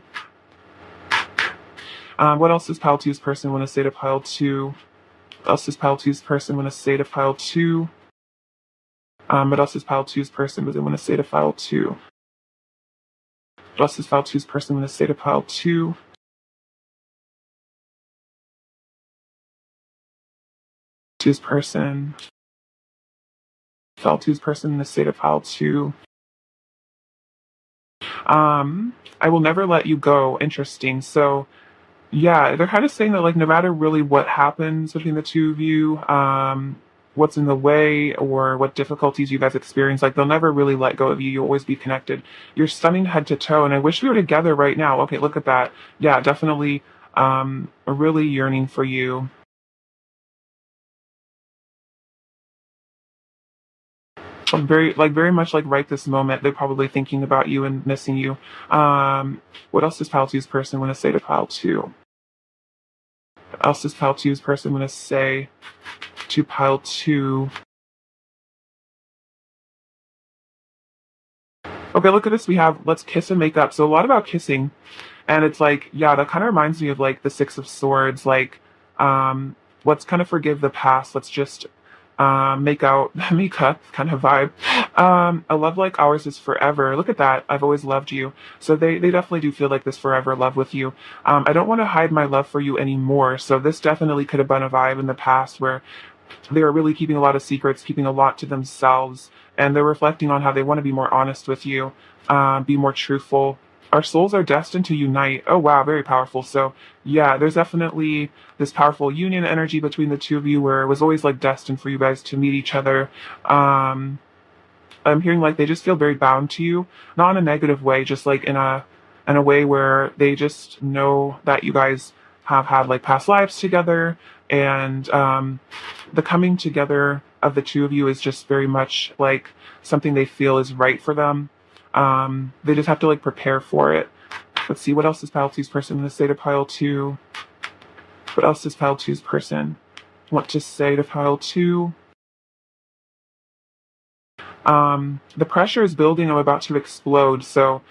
What else does Pile Two's person want to say to Pile Two? What else does Pile Two's person want to say to Pile Two? What else does Pile Two's person want to say to Pile Two? What else does Pile Two's person want to say to Pile Two? Two's person. Pile Two's person want to say to Pile Two. I will never let you go. Interesting. So yeah, they're kind of saying that like no matter really what happens between the two of you, what's in the way or what difficulties you guys experience, like they'll never really let go of you. You'll always be connected. You're stunning head to toe, and I wish we were together right now. Okay, look at that. Yeah, definitely really yearning for you. Very much like right this moment, they're probably thinking about you and missing you. What else does Pile Two's person want to say to Pile Two? What else does Pile Two's person want to say to Pile Two? Okay, look at this. We have let's kiss and make up. So a lot about kissing. And it's like, yeah, that kind of reminds me of like the Six of Swords, like, let's kind of forgive the past. Let's just make out, make up kind of vibe. A love like ours is forever. Look at that. I've always loved you. So they definitely do feel like this forever love with you. I don't want to hide my love for you anymore. So this definitely could have been a vibe in the past where they were really keeping a lot of secrets, keeping a lot to themselves, and they're reflecting on how they want to be more honest with you, be more truthful. Our souls are destined to unite. Oh wow, very powerful. So yeah, there's definitely this powerful union energy between the two of you where it was always like destined for you guys to meet each other. I'm hearing like they just feel very bound to you, not in a negative way, just like in a way where they just know that you guys have had like past lives together, and the coming together of the two of you is just very much like something they feel is right for them. They just have to like prepare for it. Let's see, what else does Pile Two's person want to say to Pile Two? What else does Pile Two's person want to say to Pile Two? The pressure is building. I'm about to explode. So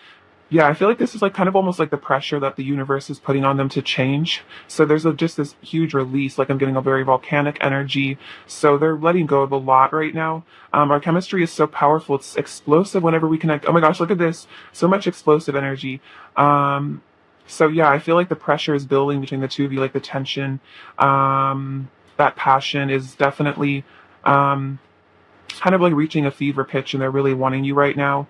yeah, I feel like this is like kind of almost like the pressure that the universe is putting on them to change. So there's just this huge release, like I'm getting a very volcanic energy. So they're letting go of a lot right now. Our chemistry is so powerful. It's explosive whenever we connect. Oh my gosh, look at this. So much explosive energy. So yeah, I feel like the pressure is building between the two of you, like the tension. That passion is definitely kind of like reaching a fever pitch, and they're really wanting you right now,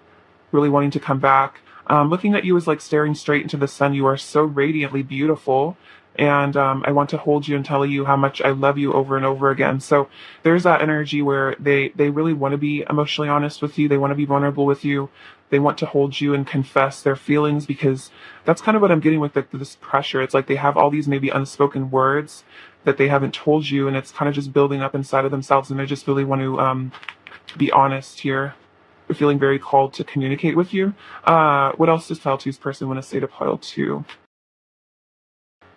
really wanting to come back. looking at you is like staring straight into the sun. You are so radiantly beautiful. And I want to hold you and tell you how much I love you over and over again. So there's that energy where they really want to be emotionally honest with you. They want to be vulnerable with you. They want to hold you and confess their feelings, because that's kind of what I'm getting with this pressure. It's like they have all these maybe unspoken words that they haven't told you, and it's kind of just building up inside of themselves, and they just really want to be honest here. They're feeling very called to communicate with you. What else does Pile 2's person want to say to Pile 2?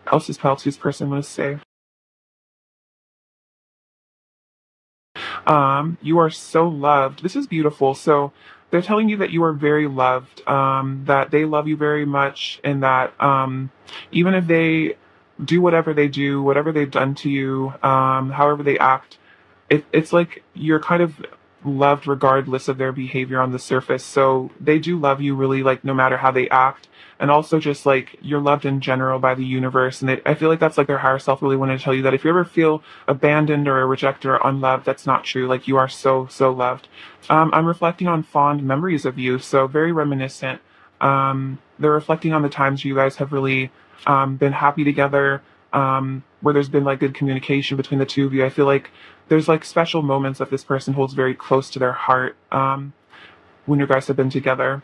What else does Pile 2's person want to say? You are so loved. This is beautiful. So they're telling you that you are very loved, that they love you very much, and that even if they do whatever they do, whatever they've done to you, however they act, it's like you're kind of loved regardless of their behavior on the surface. So they do love you really, like, no matter how they act. And also just like you're loved in general by the universe. And I feel like that's like their higher self really wanted to tell you that if you ever feel abandoned or rejected or unloved, that's not true. Like, you are so, so loved. I'm reflecting on fond memories of you. So very reminiscent. They're reflecting on the times you guys have really been happy together, where there's been like good communication between the two of you. I feel like there's like special moments that this person holds very close to their heart, when you guys have been together.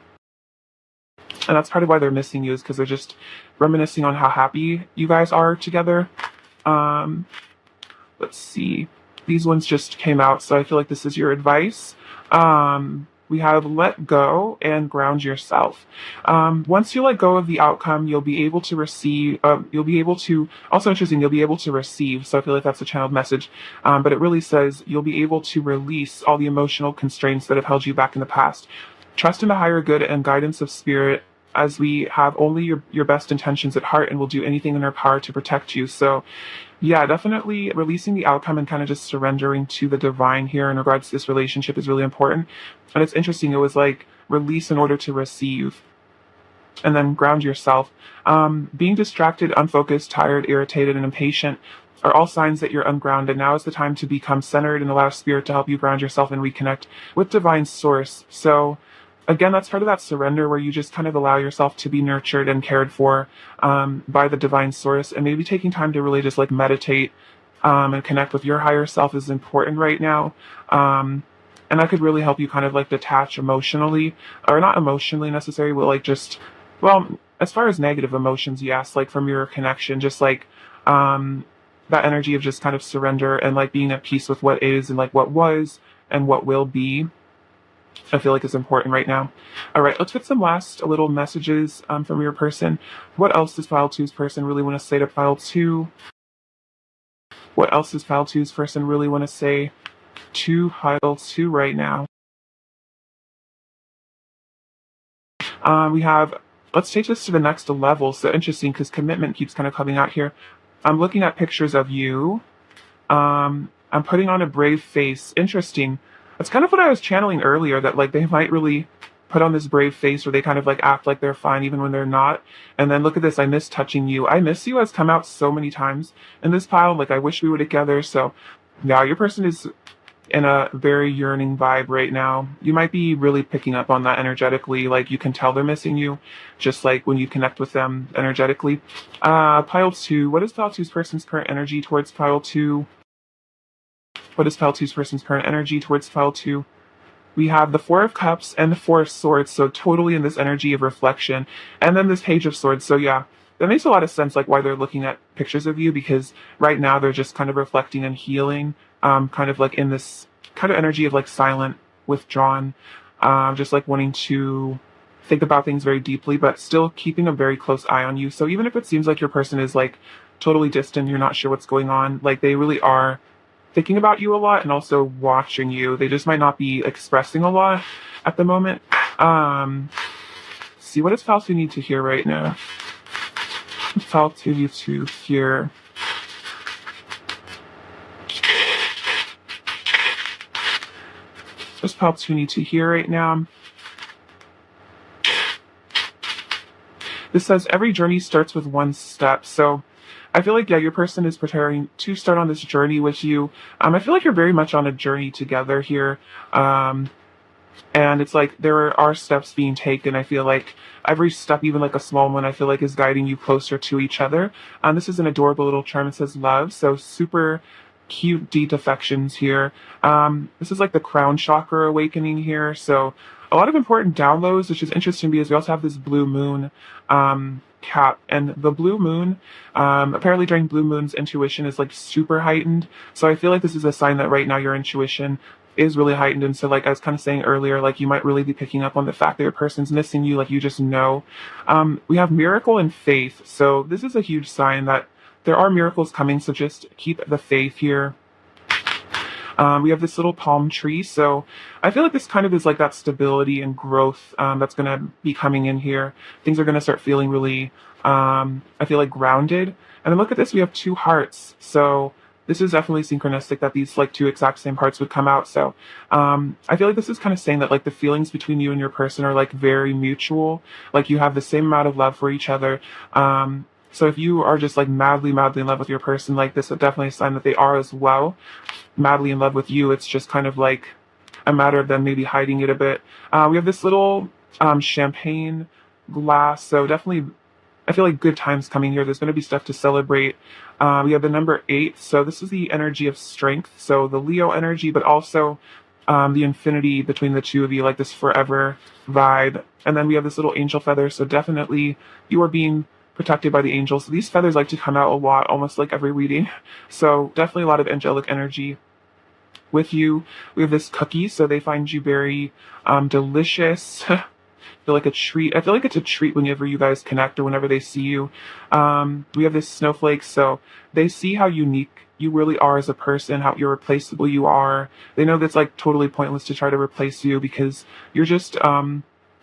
And that's part of why they're missing you, is because they're just reminiscing on how happy you guys are together. Um, let's see. These ones just came out, so I feel like this is your advice. We have let go and ground yourself. Once you let go of the outcome, you'll be able to receive, also interesting, you'll be able to receive. So I feel like that's a channeled message. But it really says you'll be able to release all the emotional constraints that have held you back in the past. Trust in the higher good and guidance of spirit, as we have only your best intentions at heart and will do anything in our power to protect you. So yeah, definitely releasing the outcome and kind of just surrendering to the divine here in regards to this relationship is really important. And it's interesting, it was like release in order to receive, and then ground yourself. Being distracted, unfocused, tired, irritated, and impatient are all signs that you're ungrounded. Now is the time to become centered and allow spirit to help you ground yourself and reconnect with divine source. So again, that's part of that surrender where you just kind of allow yourself to be nurtured and cared for by the divine source. And maybe taking time to really just like meditate and connect with your higher self is important right now. And that could really help you kind of like detach emotionally, or not emotionally necessarily, but like just, well, as far as negative emotions, yes, like from your connection, just like that energy of just kind of surrender and like being at peace with what is and like what was and what will be. I feel like is important right now. All right, let's get some last little messages from your person. What else does Pile 2's person really want to say to Pile 2? What else does Pile 2's person really want to say to Pile 2 right now? We have, let's take this to the next level. So interesting, because commitment keeps kind of coming out here. I'm looking at pictures of you. I'm putting on a brave face. Interesting. That's kind of what I was channeling earlier, that like they might really put on this brave face where they kind of like act like they're fine even when they're not. And then look at this, I miss touching you. I miss you has come out so many times in this pile. Like, I wish we were together. So yeah, your person is in a very yearning vibe right now. You might be really picking up on that energetically. Like, you can tell they're missing you, just like when you connect with them energetically. Pile 2, what is Pile 2's person's current energy towards Pile 2? What is Pile 2's person's current energy towards Pile 2? We have the Four of Cups and the Four of Swords, so totally in this energy of reflection. And then this Page of Swords, so yeah, that makes a lot of sense, like why they're looking at pictures of you, because right now they're just kind of reflecting and healing, kind of like in this kind of energy of like silent, withdrawn, just like wanting to think about things very deeply, but still keeping a very close eye on you. So even if it seems like your person is like totally distant, you're not sure what's going on, like they really are thinking about you a lot and also watching you. They just might not be expressing a lot at the moment. See, what does Pile 2 need to hear right now? What does Pile 2 need to hear? What does Pile 2 need to hear right now? This says every journey starts with one step. So I feel like, yeah, your person is preparing to start on this journey with you. I feel like you're very much on a journey together here. And it's like there are steps being taken. I feel like every step, even like a small one, I feel like is guiding you closer to each other. This is an adorable little charm. It says love, so super cute, deep affections here. This is like the crown chakra awakening here. So a lot of important downloads, which is interesting because we also have this blue moon cap, and the blue moon, apparently during blue moons, intuition is like super heightened. So I feel like this is a sign that right now your intuition is really heightened. And so, like I was kind of saying earlier, like you might really be picking up on the fact that your person's missing you, like you just know. We have miracle and faith. So this is a huge sign that there are miracles coming. So just keep the faith here. We have this little palm tree. So I feel like this kind of is like that stability and growth that's going to be coming in here. Things are going to start feeling really, I feel like, grounded. And then look at this, we have two hearts. So this is definitely synchronistic that these like two exact same hearts would come out. So I feel like this is kind of saying that like the feelings between you and your person are like very mutual. Like you have the same amount of love for each other. So if you are just like madly, madly in love with your person, like this is definitely a sign that they are as well madly in love with you. It's just kind of like a matter of them maybe hiding it a bit. We have this little champagne glass, so definitely I feel like good times coming here. There's going to be stuff to celebrate. We have the number 8, so this is the energy of strength, so the Leo energy, but also the infinity between the two of you, like this forever vibe. And then we have this little angel feather, so definitely you are being protected by the angels. These feathers like to come out a lot, almost like every reading. So definitely a lot of angelic energy with you. We have this cookie, so they find you very delicious. Feel like a treat. I feel like it's a treat whenever you guys connect or whenever they see you. We have this snowflake, so they see how unique you really are as a person, how irreplaceable you are. They know that's like totally pointless to try to replace you because you're just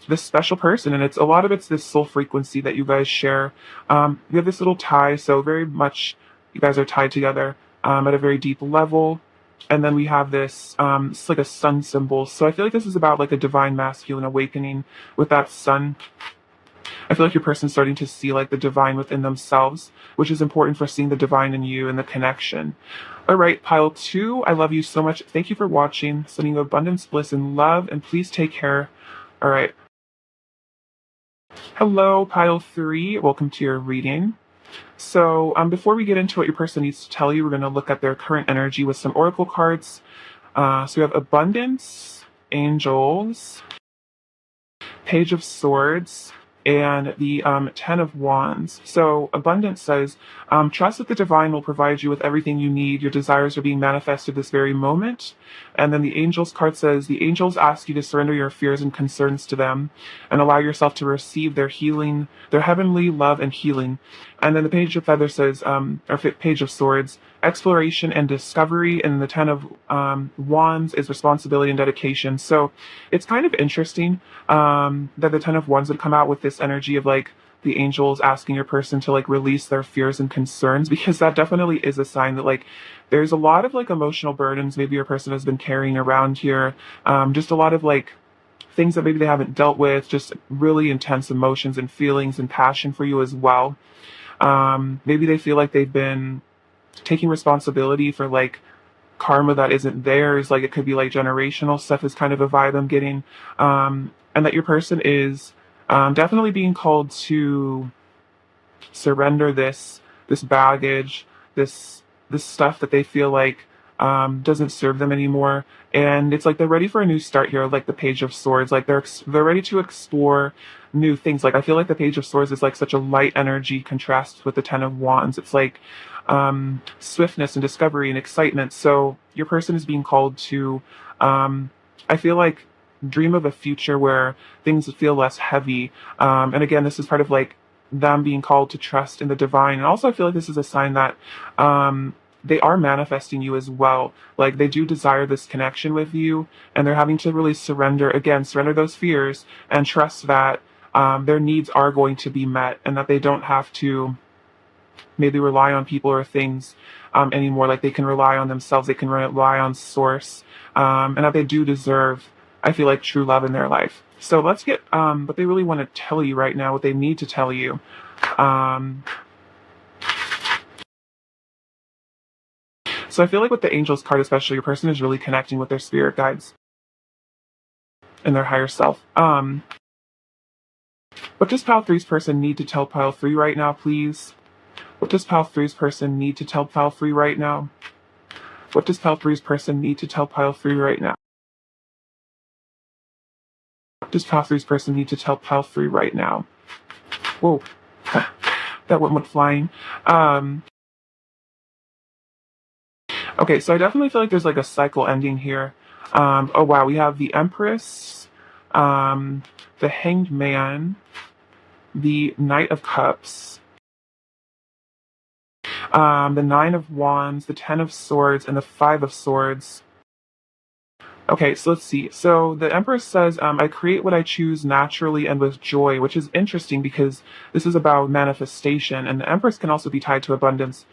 this special person, and it's a lot of it's this soul frequency that you guys share. We have this little tie, so very much you guys are tied together at a very deep level. And then we have this, it's like a sun symbol. So I feel like this is about like a divine masculine awakening with that sun. I feel like your person's starting to see like the divine within themselves, which is important for seeing the divine in you and the connection. All right, pile 2, I love you so much. Thank you for watching. Sending you abundance, bliss, and love, and please take care. All right. Hello, pile 3. Welcome to your reading. So before we get into what your person needs to tell you, we're going to look at their current energy with some oracle cards. So we have abundance, angels, page of swords, and the 10 of wands. So abundance says, trust that the divine will provide you with everything you need. Your desires are being manifested this very moment. And then the angels card says, the angels ask you to surrender your fears and concerns to them and allow yourself to receive their healing, their heavenly love and healing. And then the page of feather says, or page of swords, exploration and discovery. And the 10 of wands is responsibility and dedication. So it's kind of interesting that the 10 of wands would come out with this energy of like the angels asking your person to like release their fears and concerns, because that definitely is a sign that like there's a lot of like emotional burdens maybe your person has been carrying around here, just a lot of like things that maybe they haven't dealt with, just really intense emotions and feelings and passion for you as well. Maybe they feel like they've been taking responsibility for like karma that isn't theirs. Like it could be like generational stuff is kind of a vibe I'm getting. And that your person is definitely being called to surrender this baggage, this stuff that they feel like doesn't serve them anymore. And it's like they're ready for a new start here, like the page of swords. Like they're ready to explore new things. Like I feel like the page of swords is like such a light energy contrast with the 10 of wands. It's like swiftness and discovery and excitement. So your person is being called to I feel like dream of a future where things feel less heavy. And again, this is part of like them being called to trust in the divine. And also I feel like this is a sign that they are manifesting you as well. Like they do desire this connection with you, and they're having to really surrender those fears and trust that their needs are going to be met, and that they don't have to maybe rely on people or things anymore. Like they can rely on themselves, they can rely on source, and that they do deserve, I feel like, true love in their life. So let's get what they really want to tell you right now, what they need to tell you. So I feel like with the angels card especially, your person is really connecting with their spirit guides. in their higher self. What does Pile Three's person need to tell Pile Three right now, please? What does Pile Three's person need to tell Pile Three right now? What does Pile Three's person need to tell Pile Three right now? What does Pile Three's person need to tell Pile Three right now? Whoa, that one went flying. Okay, so I definitely feel like there's like a cycle ending here. Oh wow, we have the Empress, the Hanged Man, the Knight of Cups, the Nine of Wands, the Ten of Swords, and the Five of Swords. Okay, so let's see. So the Empress says, I create what I choose naturally and with joy, which is interesting because this is about manifestation, and the Empress can also be tied to abundance.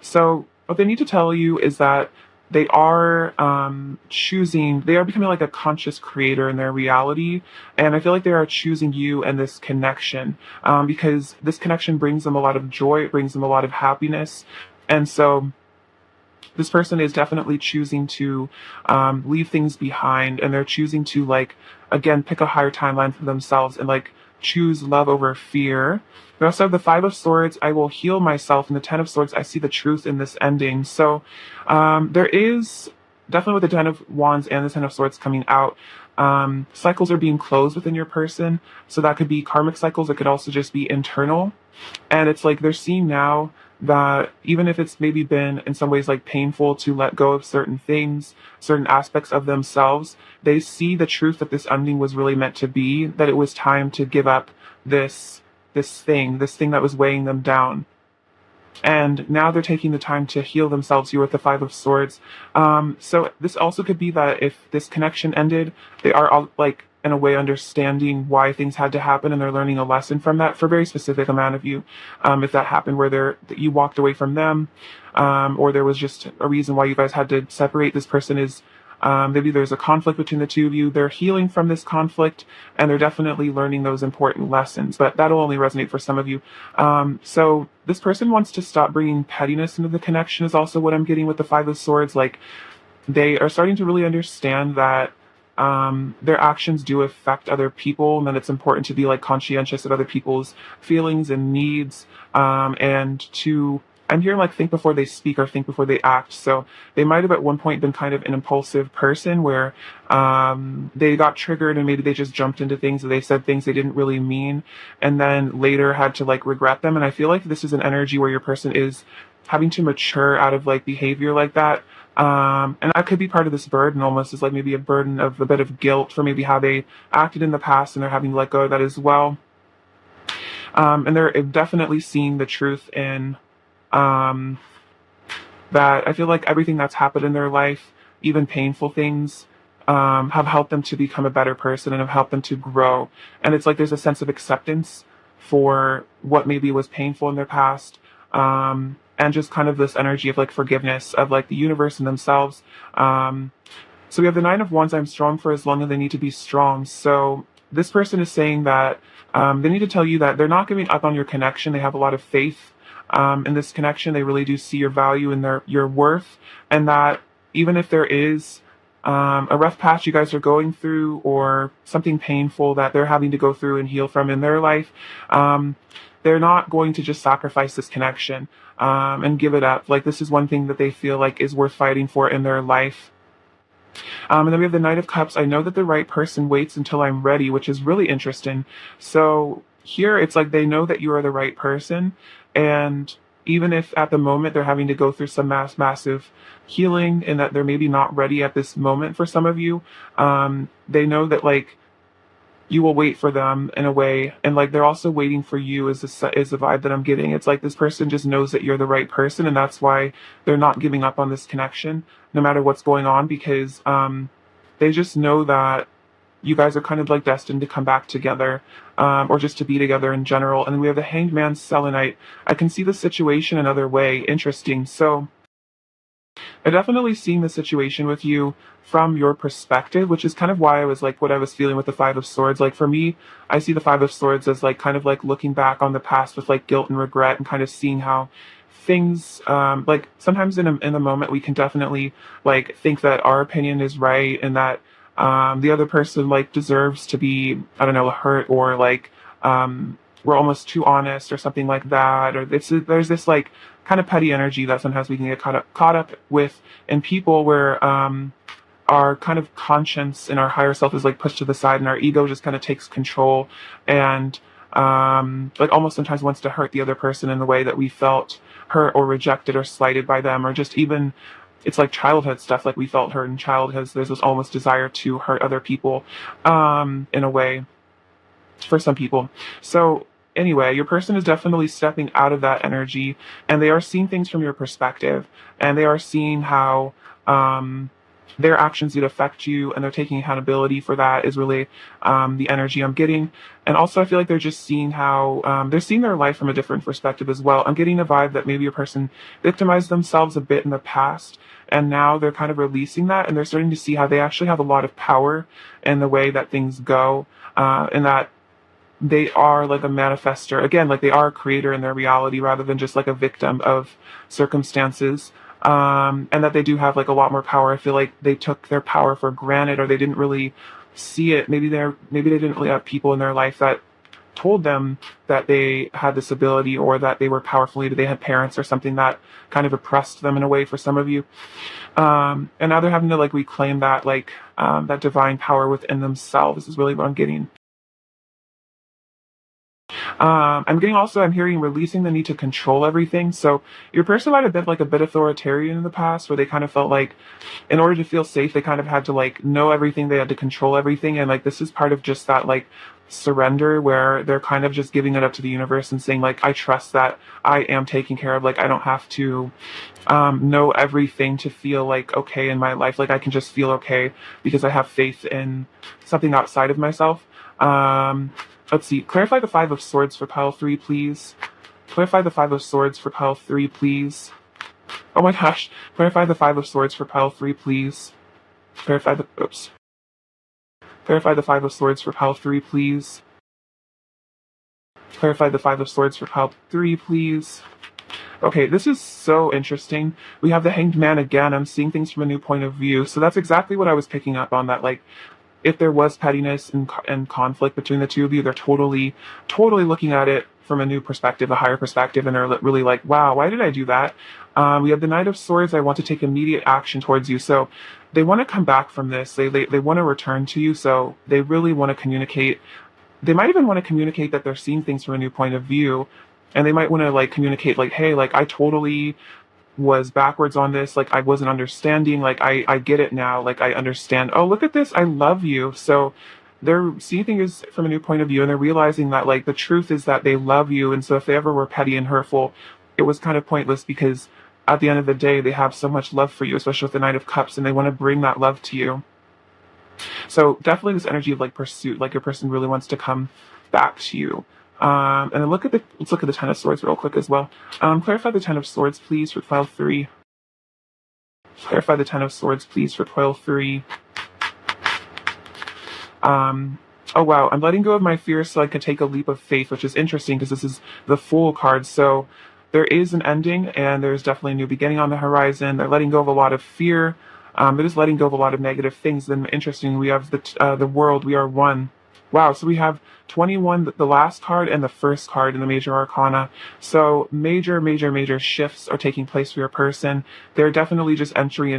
So what they need to tell you is that they are they are becoming like a conscious creator in their reality. And I feel like they are choosing you and this connection because this connection brings them a lot of joy, it brings them a lot of happiness. And so this person is definitely choosing to leave things behind, and they're choosing to like again pick a higher timeline for themselves and like choose love over fear. We also have the Five of Swords. I will heal myself, and the Ten of Swords. I see the truth in this ending. So there is definitely with the Ten of Wands and the Ten of Swords coming out. Cycles are being closed within your person, so that could be karmic cycles. It could also just be internal, and it's like they're seeing now that even if it's maybe been in some ways like painful to let go of certain things, certain aspects of themselves, they see the truth that this ending was really meant to be, that it was time to give up this thing that was weighing them down. And now they're taking the time to heal themselves here with the Five of Swords. So this also could be that if this connection ended, they are all like in a way understanding why things had to happen, and they're learning a lesson from that for a very specific amount of you. If that happened where you walked away from them, or there was just a reason why you guys had to separate, this person is maybe there's a conflict between the two of you. They're healing from this conflict, and they're definitely learning those important lessons. But that'll only resonate for some of you. So this person wants to stop bringing pettiness into the connection is also what I'm getting with the Five of Swords. Like they are starting to really understand that their actions do affect other people, and that it's important to be like conscientious of other people's feelings and needs, and to I'm hearing like think before they speak or think before they act. So they might have at one point been kind of an impulsive person where they got triggered and maybe they just jumped into things, or they said things they didn't really mean, and then later had to like regret them. And I feel like this is an energy where your person is having to mature out of like behavior like that. And that could be part of this burden, almost as like maybe a burden of a bit of guilt for maybe how they acted in the past, and they're having to let go of that as well. And they're definitely seeing the truth in um, that I feel like everything that's happened in their life, even painful things, have helped them to become a better person and have helped them to grow. And it's like there's a sense of acceptance for what maybe was painful in their past, and just kind of this energy of like forgiveness of like the universe and themselves. So we have the Nine of Wands. I'm strong for as long as they need to be strong. So this person is saying that they need to tell you that they're not giving up on your connection. They have a lot of faith in this connection. They really do see your value and your worth, and that even if there is a rough patch you guys are going through, or something painful that they're having to go through and heal from in their life, they're not going to just sacrifice this connection and give it up. Like this is one thing that they feel like is worth fighting for in their life. And then we have the Knight of Cups. I know that the right person waits until I'm ready, which is really interesting. So here it's like they know that you are the right person, and even if at the moment they're having to go through some massive healing, and that they're maybe not ready at this moment for some of you, they know that like you will wait for them in a way, and like they're also waiting for you is the vibe that I'm getting. It's like this person just knows that you're the right person, and that's why they're not giving up on this connection no matter what's going on, because they just know that you guys are kind of like destined to come back together, or just to be together in general. And then we have the Hanged Man Selenite. I can see the situation another way. Interesting. So I'm definitely seeing the situation with you from your perspective, which is kind of why I was like what I was feeling with the Five of Swords. Like for me, I see the Five of Swords as like kind of like looking back on the past with like guilt and regret, and kind of seeing how things like sometimes in the moment we can definitely like think that our opinion is right, and that the other person like deserves to be, I don't know, hurt, or like we're almost too honest or something like that, or there's this like kind of petty energy that sometimes we can get caught up with in people, where our kind of conscience and our higher self is like pushed to the side, and our ego just kind of takes control, and like almost sometimes wants to hurt the other person in the way that we felt hurt or rejected or slighted by them, or just even it's like childhood stuff, like we felt hurt in childhood, so there's this almost desire to hurt other people in a way, for some people. So anyway, your person is definitely stepping out of that energy, and they are seeing things from your perspective, and they are seeing how their actions did affect you, and they're taking accountability for that, is really the energy I'm getting. And also I feel like they're just seeing how they're seeing their life from a different perspective as well. I'm getting a vibe that maybe a person victimized themselves a bit in the past, and now they're kind of releasing that, and they're starting to see how they actually have a lot of power in the way that things go, and that they are like a manifester. Again, like they are a creator in their reality rather than just like a victim of circumstances. And that they do have like a lot more power. I feel like they took their power for granted, or they didn't really see it. Maybe they didn't really have people in their life that told them that they had this ability, or that they were powerful. Maybe they had parents or something that kind of oppressed them in a way, for some of you. And now they're having to like reclaim that, like that divine power within themselves, is really what I'm getting. I'm hearing releasing the need to control everything. So your person might have been like a bit authoritarian in the past, where they kind of felt like in order to feel safe, they kind of had to like know everything, they had to control everything. And like this is part of just that like surrender, where they're kind of just giving it up to the universe and saying like, I trust that I am taken care of. Like I don't have to know everything to feel like okay in my life. Like I can just feel okay because I have faith in something outside of myself. Let's see. Clarify the Five of Swords for pile 3, please. Clarify the Five of Swords for pile 3, please. Oh my gosh. Clarify the Five of Swords for pile 3, please. Clarify the... Oops. Clarify the Five of Swords for pile 3, please. Clarify the Five of Swords for pile 3, please. Okay, this is so interesting. We have the Hanged Man again. I'm seeing things from a new point of view. So that's exactly what I was picking up on, that like if there was pettiness and conflict between the two of you, they're totally looking at it from a new perspective, a higher perspective, and they're really like, wow, why did I do that? We have the Knight of Swords. I want to take immediate action towards you. So they want to come back from this. They want to return to you. So they really want to communicate. They might even want to communicate that they're seeing things from a new point of view. And they might want to like communicate like, hey, like I totally was backwards on this, like I wasn't understanding, like I get it now, like I understand, oh look at this, I love you. So they're seeing things from a new point of view, and they're realizing that like the truth is that they love you, and so if they ever were petty and hurtful, it was kind of pointless, because at the end of the day they have so much love for you, especially with the Knight of Cups, and they want to bring that love to you. So definitely this energy of like pursuit, like your person really wants to come back to you. And then let's look at the Ten of Swords real quick as well. Clarify the Ten of Swords, please, for pile 3. Clarify the Ten of Swords, please, for pile 3. Oh wow, I'm letting go of my fears so I can take a leap of faith, which is interesting because this is the Fool card. So there is an ending, and there's definitely a new beginning on the horizon. They're letting go of a lot of fear. They're just letting go of a lot of negative things. Then interesting, we have the World. We are one. Wow, so we have 21, the last card, and the first card in the Major Arcana. So major shifts are taking place for your person. They're definitely just entering a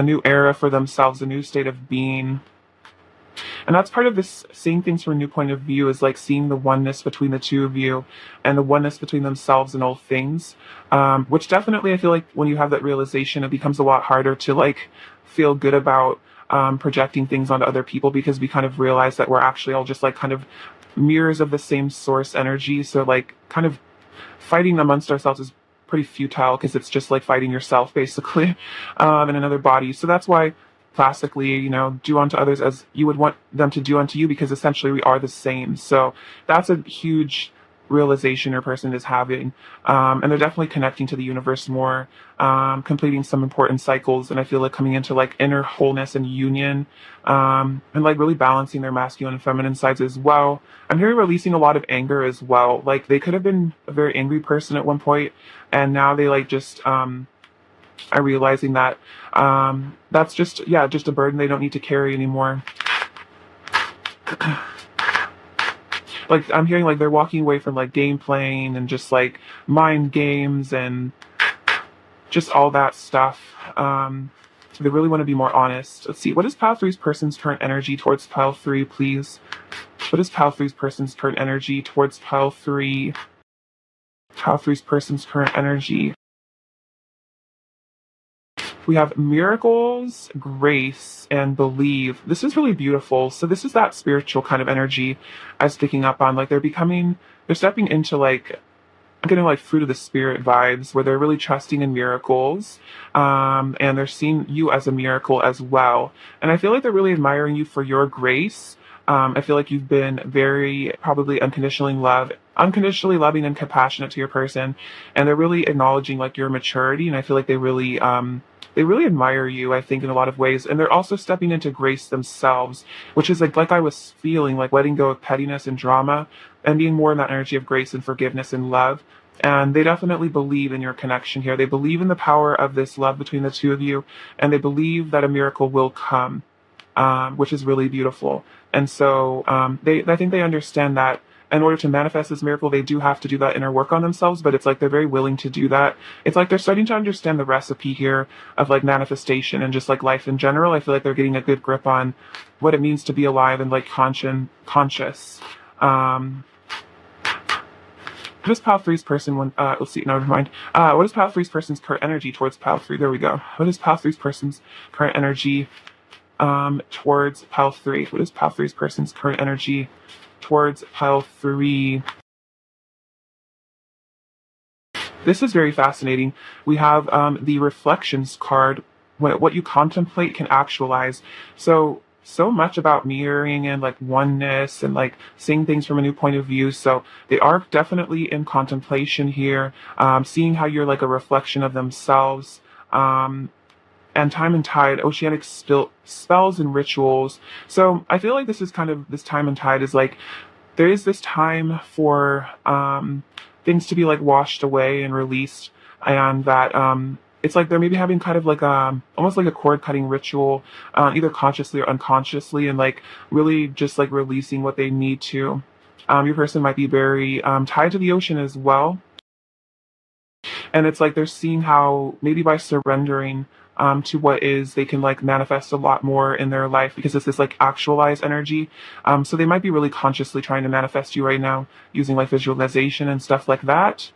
new era for themselves, a new state of being. And that's part of this seeing things from a new point of view, is like seeing the oneness between the two of you, and the oneness between themselves and all things. Which definitely I feel like when you have that realization, it becomes a lot harder to like feel good about projecting things onto other people, because we kind of realize that we're actually all just like kind of mirrors of the same source energy. So like kind of fighting amongst ourselves is pretty futile, because it's just like fighting yourself basically in another body. So that's why classically, you know, do unto others as you would want them to do unto you, because essentially we are the same. So that's a huge realization your person is having, and they're definitely connecting to the universe more, completing some important cycles, and I feel like coming into like inner wholeness and union, and like really balancing their masculine and feminine sides as well. I'm hearing releasing a lot of anger as well. Like they could have been a very angry person at one point, and now they like just are realizing that that's just, yeah, just a burden they don't need to carry anymore. Like, I'm hearing like they're walking away from like game playing and just like mind games and just all that stuff. They really want to be more honest. Let's see. What is Pile Three's person's current energy towards Pile Three, please? What is Pile Three's person's current energy towards Pile Three? Pile Three's person's current energy. We have miracles, grace, and believe. This is really beautiful. So this is that spiritual kind of energy I was picking up on. Like they're stepping into like, I'm getting like fruit of the spirit vibes where they're really trusting in miracles. And they're seeing you as a miracle as well. And I feel like they're really admiring you for your grace. I feel like you've been very probably unconditionally loving and compassionate to your person. And they're really acknowledging like your maturity. And I feel like they really admire you, I think, in a lot of ways. And they're also stepping into grace themselves, which is like I was feeling, like letting go of pettiness and drama and being more in that energy of grace and forgiveness and love. And they definitely believe in your connection here. They believe in the power of this love between the two of you, and they believe that a miracle will come, which is really beautiful. And so I think they understand that in order to manifest this miracle, they do have to do that inner work on themselves, but it's like they're very willing to do that. It's like they're starting to understand the recipe here of like manifestation and just like life in general. I feel like they're getting a good grip on what it means to be alive and like conscious. What is Pile Three's person when let's see, never mind. What is Pile Three's person's current energy towards Pile Three? There we go. What is Pile Three's person's current energy towards Pile Three? What is Pile Three's person's current energy towards Pile Three? This is very fascinating. We have the reflections card. What you contemplate can actualize. So much about mirroring and like oneness and like seeing things from a new point of view. So they are definitely in contemplation here, seeing how you're like a reflection of themselves. And time and tide, oceanic spells and rituals. So I feel like this is kind of this time and tide is like there is this time for things to be like washed away and released, and that it's like they're maybe having kind of like almost like a cord cutting ritual, either consciously or unconsciously, and like really just like releasing what they need to. Your person might be very tied to the ocean as well, and it's like they're seeing how maybe by surrendering to what is, they can like manifest a lot more in their life because it's this like actualized energy. So they might be really consciously trying to manifest you right now using like visualization and stuff like that.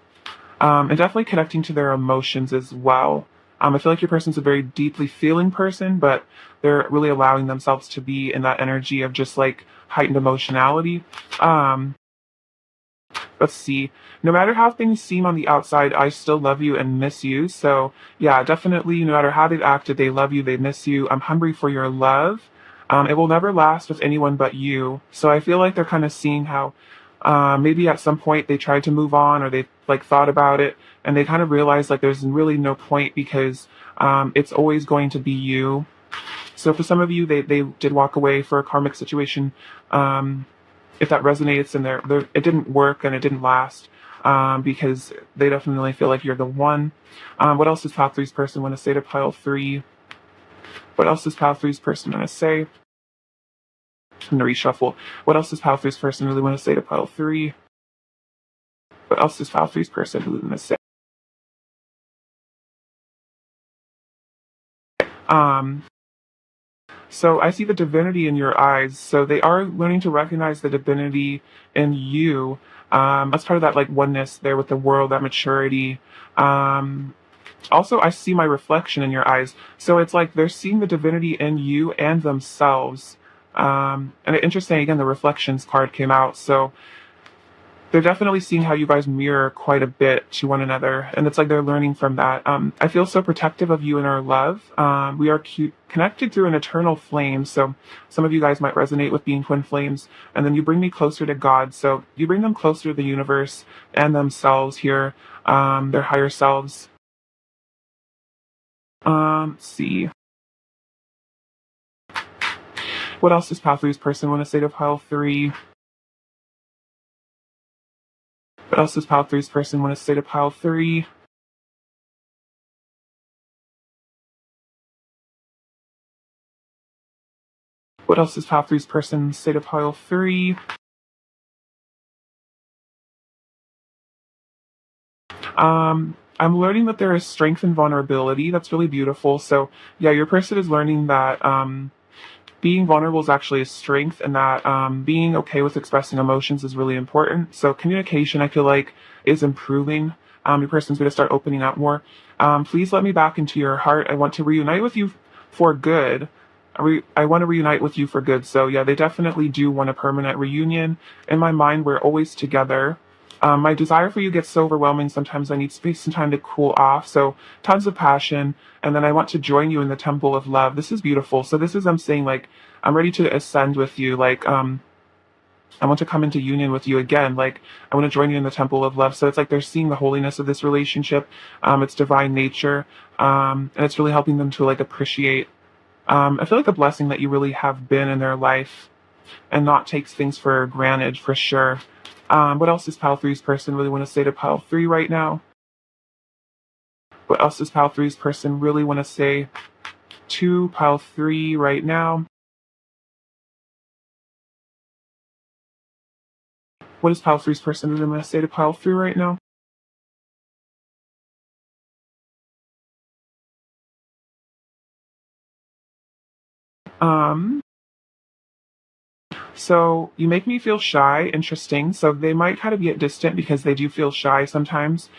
And definitely connecting to their emotions as well. I feel like your person's a very deeply feeling person, but they're really allowing themselves to be in that energy of just like heightened emotionality. Um, let's see. No matter how things seem on the outside, I still love you and miss you. So yeah, definitely, no matter how they've acted, they love you, they miss you. I'm hungry for your love. It will never last with anyone but you. So I feel like they're kind of seeing how maybe at some point they tried to move on or they like thought about it and they kind of realized like there's really no point because it's always going to be you. So for some of you, they did walk away for a karmic situation. If that resonates and it didn't work and it didn't last, because they definitely feel like you're the one. What else does Pile Three's person want to say to Pile Three? What else does Pile Three's person want to say? I'm going to reshuffle. What else does Pile Three's person really want to say to Pile Three? What else does Pile Three's person really want to say? Um, So I see the divinity in your eyes. So they are learning to recognize the divinity in you. That's part of that like oneness there with the world, that maturity. Also, I see my reflection in your eyes. So it's like they're seeing the divinity in you and themselves. And interesting, again, the reflections card came out. So they're definitely seeing how you guys mirror quite a bit to one another, and it's like they're learning from that. I feel so protective of you and our love. We are connected through an eternal flame, so some of you guys might resonate with being twin flames, and then you bring me closer to God, so you bring them closer to the universe and themselves here, their higher selves. Let's see. What else does Pile Three's person want to say to Pile Three? What else does Pile Three's person want to say to Pile Three? What else does pile three's person say to pile three? I'm learning that there is strength and vulnerability. That's really beautiful. So yeah, your person is learning that being vulnerable is actually a strength, and that being okay with expressing emotions is really important. So communication, I feel like, is improving. Your person's going to start opening up more. Please let me back into your heart. I want to reunite with you for good. I want to reunite with you for good. So yeah, they definitely do want a permanent reunion. In my mind, we're always together. My desire for you gets so overwhelming. Sometimes I need space and time to cool off. So tons of passion. And then I want to join you in the temple of love. This is beautiful. So this is, I'm saying, like, I'm ready to ascend with you. Like, I want to come into union with you again. Like, I want to join you in the temple of love. So it's like they're seeing the holiness of this relationship. It's divine nature. And it's really helping them to like appreciate, I feel like the blessing that you really have been in their life, and not take things for granted, for sure. What else does pile three's person really want to say to pile three right now? What else does pile three's person really want to say to pile three right now? What does pile three's person really want to say to pile three right now? Um, so you make me feel shy. Interesting. So they might kind of get distant because they do feel shy sometimes,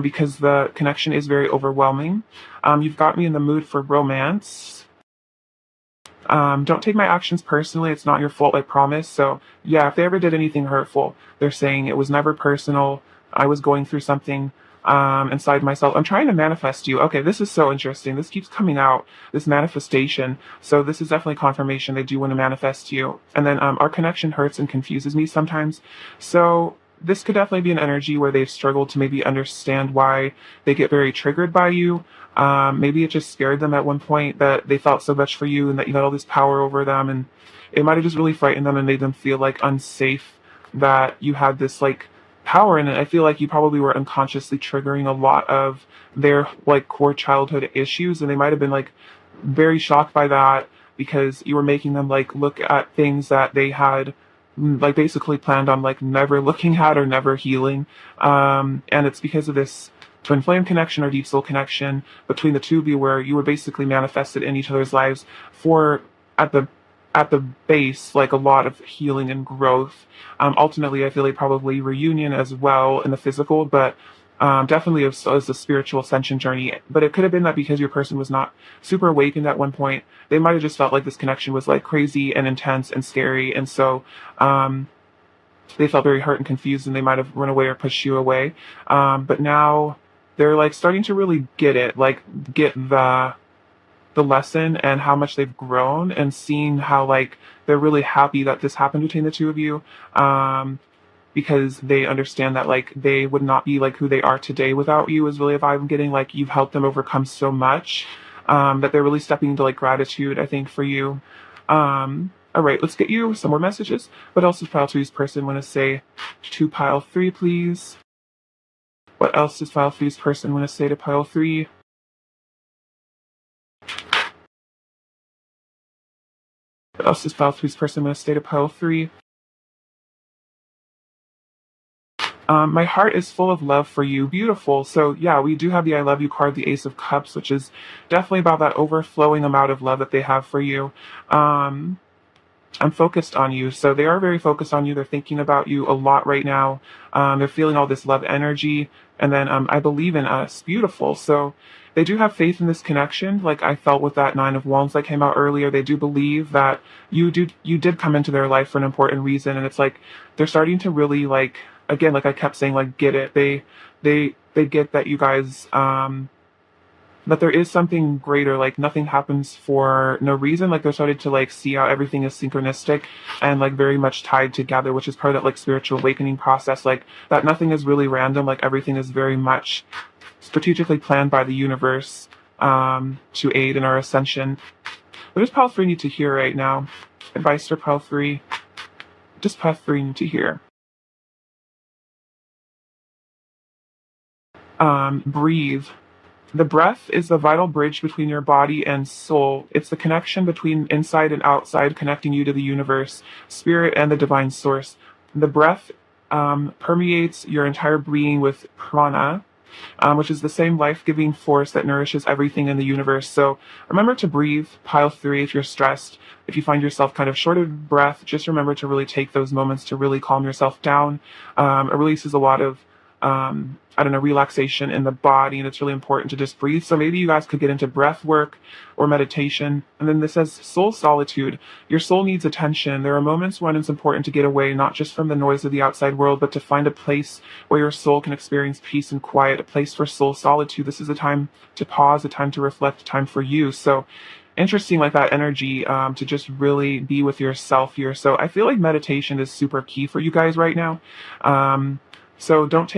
because the connection is very overwhelming. You've got me in the mood for romance. Don't take my actions personally. It's not your fault, I promise. So, yeah, if they ever did anything hurtful, they're saying it was never personal. I was going through something inside myself. I'm trying to manifest you. Okay, this is so interesting. This keeps coming out, this manifestation. So, this is definitely confirmation they do want to manifest you. And then our connection hurts and confuses me sometimes. So, this could definitely be an energy where they've struggled to maybe understand why they get very triggered by you. Maybe it just scared them at one point that they felt so much for you and that you had all this power over them, and it might have just really frightened them and made them feel like unsafe that you had this like power in it. I feel like you probably were unconsciously triggering a lot of their like core childhood issues, and they might have been like very shocked by that because you were making them like look at things that they had like basically planned on like never looking at or never healing. And it's because of this twin flame connection or deep soul connection between the two of you where you were basically manifested in each other's lives for at the at the base like a lot of healing and growth. Ultimately I feel like probably reunion as well in the physical, but definitely as a spiritual ascension journey. But it could have been that because your person was not super awakened at one point, they might have just felt like this connection was like crazy and intense and scary, and so they felt very hurt and confused, and they might have run away or pushed you away. But now they're like starting to really get it, like get the lesson and how much they've grown, and seeing how like they're really happy that this happened between the two of you. Because they understand that like they would not be like who they are today without you, is really a vibe I'm getting. Like you've helped them overcome so much, that they're really stepping into like gratitude, I think, for you. All right, let's get you some more messages. What else does pile three's person want to say to pile three, please? What else does pile three's person want to say to pile three? What else does pile three's person want to say to pile three? My heart is full of love for you. Beautiful. So yeah, we do have the I love you card, the Ace of Cups, which is definitely about that overflowing amount of love that they have for you. Um, I'm focused on you. So they are very focused on you. They're thinking about you a lot right now. They're feeling all this love energy. And then I believe in us. Beautiful. So they do have faith in this connection. Like I felt with that Nine of Wands that came out earlier. They do believe that you did come into their life for an important reason. And it's like they're starting to really like, again, like I kept saying, like get it. They get that you guys that there is something greater, like nothing happens for no reason. Like they're starting to like see how everything is synchronistic and like very much tied together, which is part of that like spiritual awakening process. Like that nothing is really random, like everything is very much strategically planned by the universe to aid in our ascension. What does Pal 3 need to hear right now? Advice for Pal 3. What does Pal 3 need to hear? Breathe. The breath is the vital bridge between your body and soul. It's the connection between inside and outside, connecting you to the universe, spirit, and the divine source. The breath permeates your entire being with prana, which is the same life-giving force that nourishes everything in the universe. So remember to breathe, pile three if you're stressed. If you find yourself kind of short of breath, just remember to really take those moments to really calm yourself down. It releases a lot of I don't know, relaxation in the body, and it's really important to just breathe. So maybe you guys could get into breath work or meditation. And then this says soul solitude. Your soul needs attention. There are moments when it's important to get away, not just from the noise of the outside world, but to find a place where your soul can experience peace and quiet, a place for soul solitude. This is a time to pause, a time to reflect, a time for you. So interesting, like that energy to just really be with yourself here. So I feel like meditation is super key for you guys right now. So don't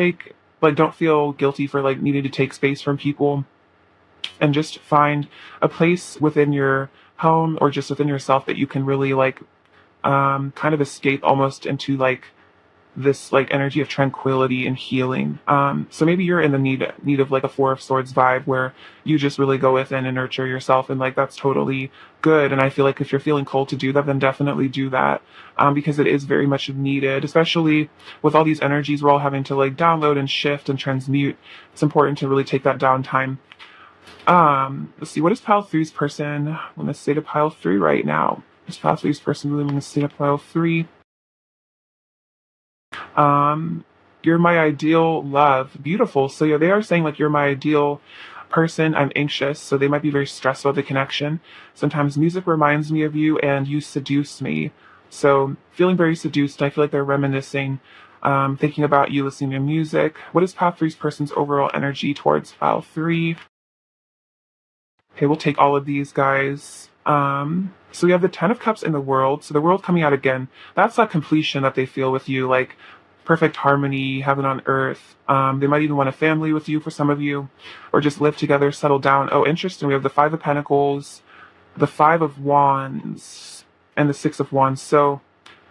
feel guilty for like needing to take space from people, and just find a place within your home or just within yourself that you can really like kind of escape almost into like this like energy of tranquility and healing. So maybe you're in the need of like a Four of Swords vibe where you just really go within and nurture yourself, and like that's totally good. And I feel like if you're feeling called to do that, then definitely do that, because it is very much needed, especially with all these energies we're all having to like download and shift and transmute. It's important to really take that downtime. Let's see, what is pile three's person? I'm gonna say to pile three right now. Is pile three's person really gonna say to pile three? You're my ideal love. Beautiful. So yeah, they are saying like you're my ideal person. I'm anxious, so they might be very stressed about the connection. Sometimes music reminds me of you and you seduce me. So feeling very seduced. I feel like they're reminiscing, thinking about you, listening to music. What is pile three's person's overall energy towards pile three? Okay, we'll take all of these guys. So we have the Ten of Cups in the World. So the World coming out again. That's that completion that they feel with you, like perfect harmony, heaven on earth. They might even want a family with you for some of you, or just live together, settle down. Oh, interesting. We have the Five of Pentacles, the Five of Wands, and the Six of Wands. So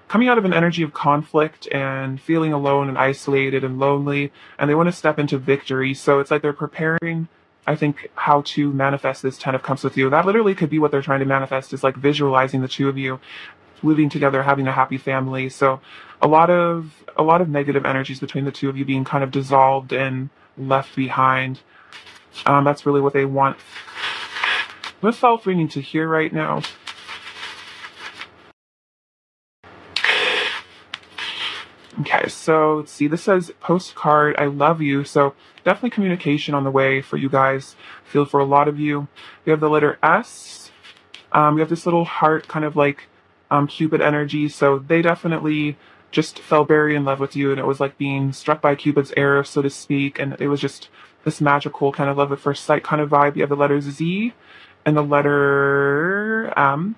coming out of an energy of conflict and feeling alone and isolated and lonely, and they want to step into victory. So it's like they're preparing, I think, how to manifest this Ten of Cups with you. That literally could be what they're trying to manifest, is like visualizing the two of you living together, having a happy family. So a lot of negative energies between the two of you being kind of dissolved and left behind. That's really what they want. What's self we need to hear right now? Okay, so let's see. This says postcard, I love you. So definitely communication on the way for you guys. Feel for a lot of you. We have the letter S. We have this little heart kind of like Cupid energy. So they definitely just fell very in love with you, and it was like being struck by Cupid's arrow, so to speak. And it was just this magical kind of love at first sight kind of vibe. You have the letter Z and the letter M.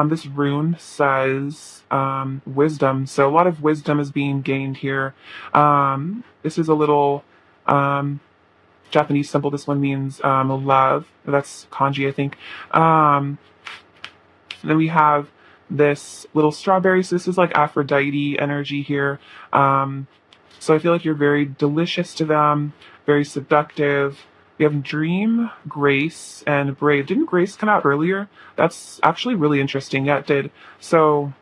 This rune says wisdom. So a lot of wisdom is being gained here. This is a little Japanese symbol. This one means love. That's kanji, I think. Then we have this little strawberry. So this is like Aphrodite energy here. So I feel like you're very delicious to them, very seductive. We have Dream, Grace, and Brave. Didn't Grace come out earlier? That's actually really interesting. Yeah, it did. So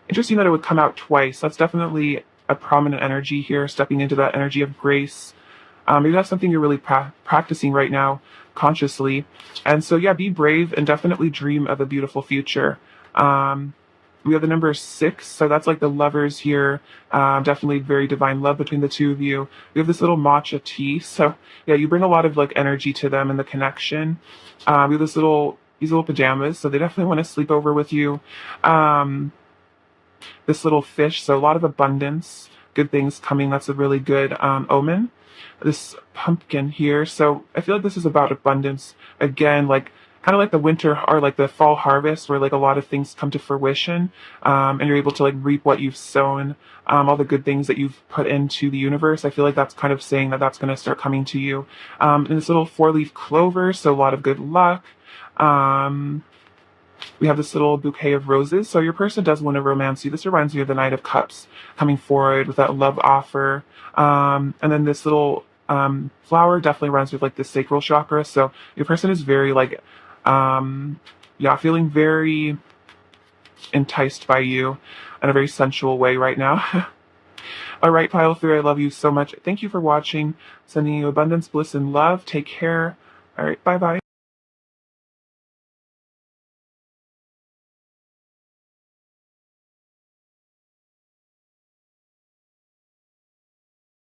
interesting that it would come out twice. That's definitely a prominent energy here, stepping into that energy of grace. Maybe that's something you're really practicing right now, consciously. And so, yeah, be brave and definitely dream of a beautiful future. We have the number 6, so that's like the lovers here. Definitely very divine love between the two of you. We have this little matcha tea, so yeah, you bring a lot of like energy to them and the connection. We have these little pajamas, so they definitely want to sleep over with you. This little fish, so a lot of abundance, good things coming. That's a really good omen. This pumpkin here, so I feel like this is about abundance again, like kind of like the winter or like the fall harvest, where like a lot of things come to fruition, and you're able to like reap what you've sown, all the good things that you've put into the universe. I feel like that's kind of saying that that's going to start coming to you. And this little 4-leaf clover, so a lot of good luck. We have this little bouquet of roses. So your person does want to romance you. This reminds me of the Knight of Cups coming forward with that love offer. And then this little Flower definitely runs with like the sacral chakra. So your person is very like, yeah, feeling very enticed by you in a very sensual way right now. All right, pile through. I love you so much. Thank you for watching. Sending you abundance, bliss, and love. Take care. All right, bye bye.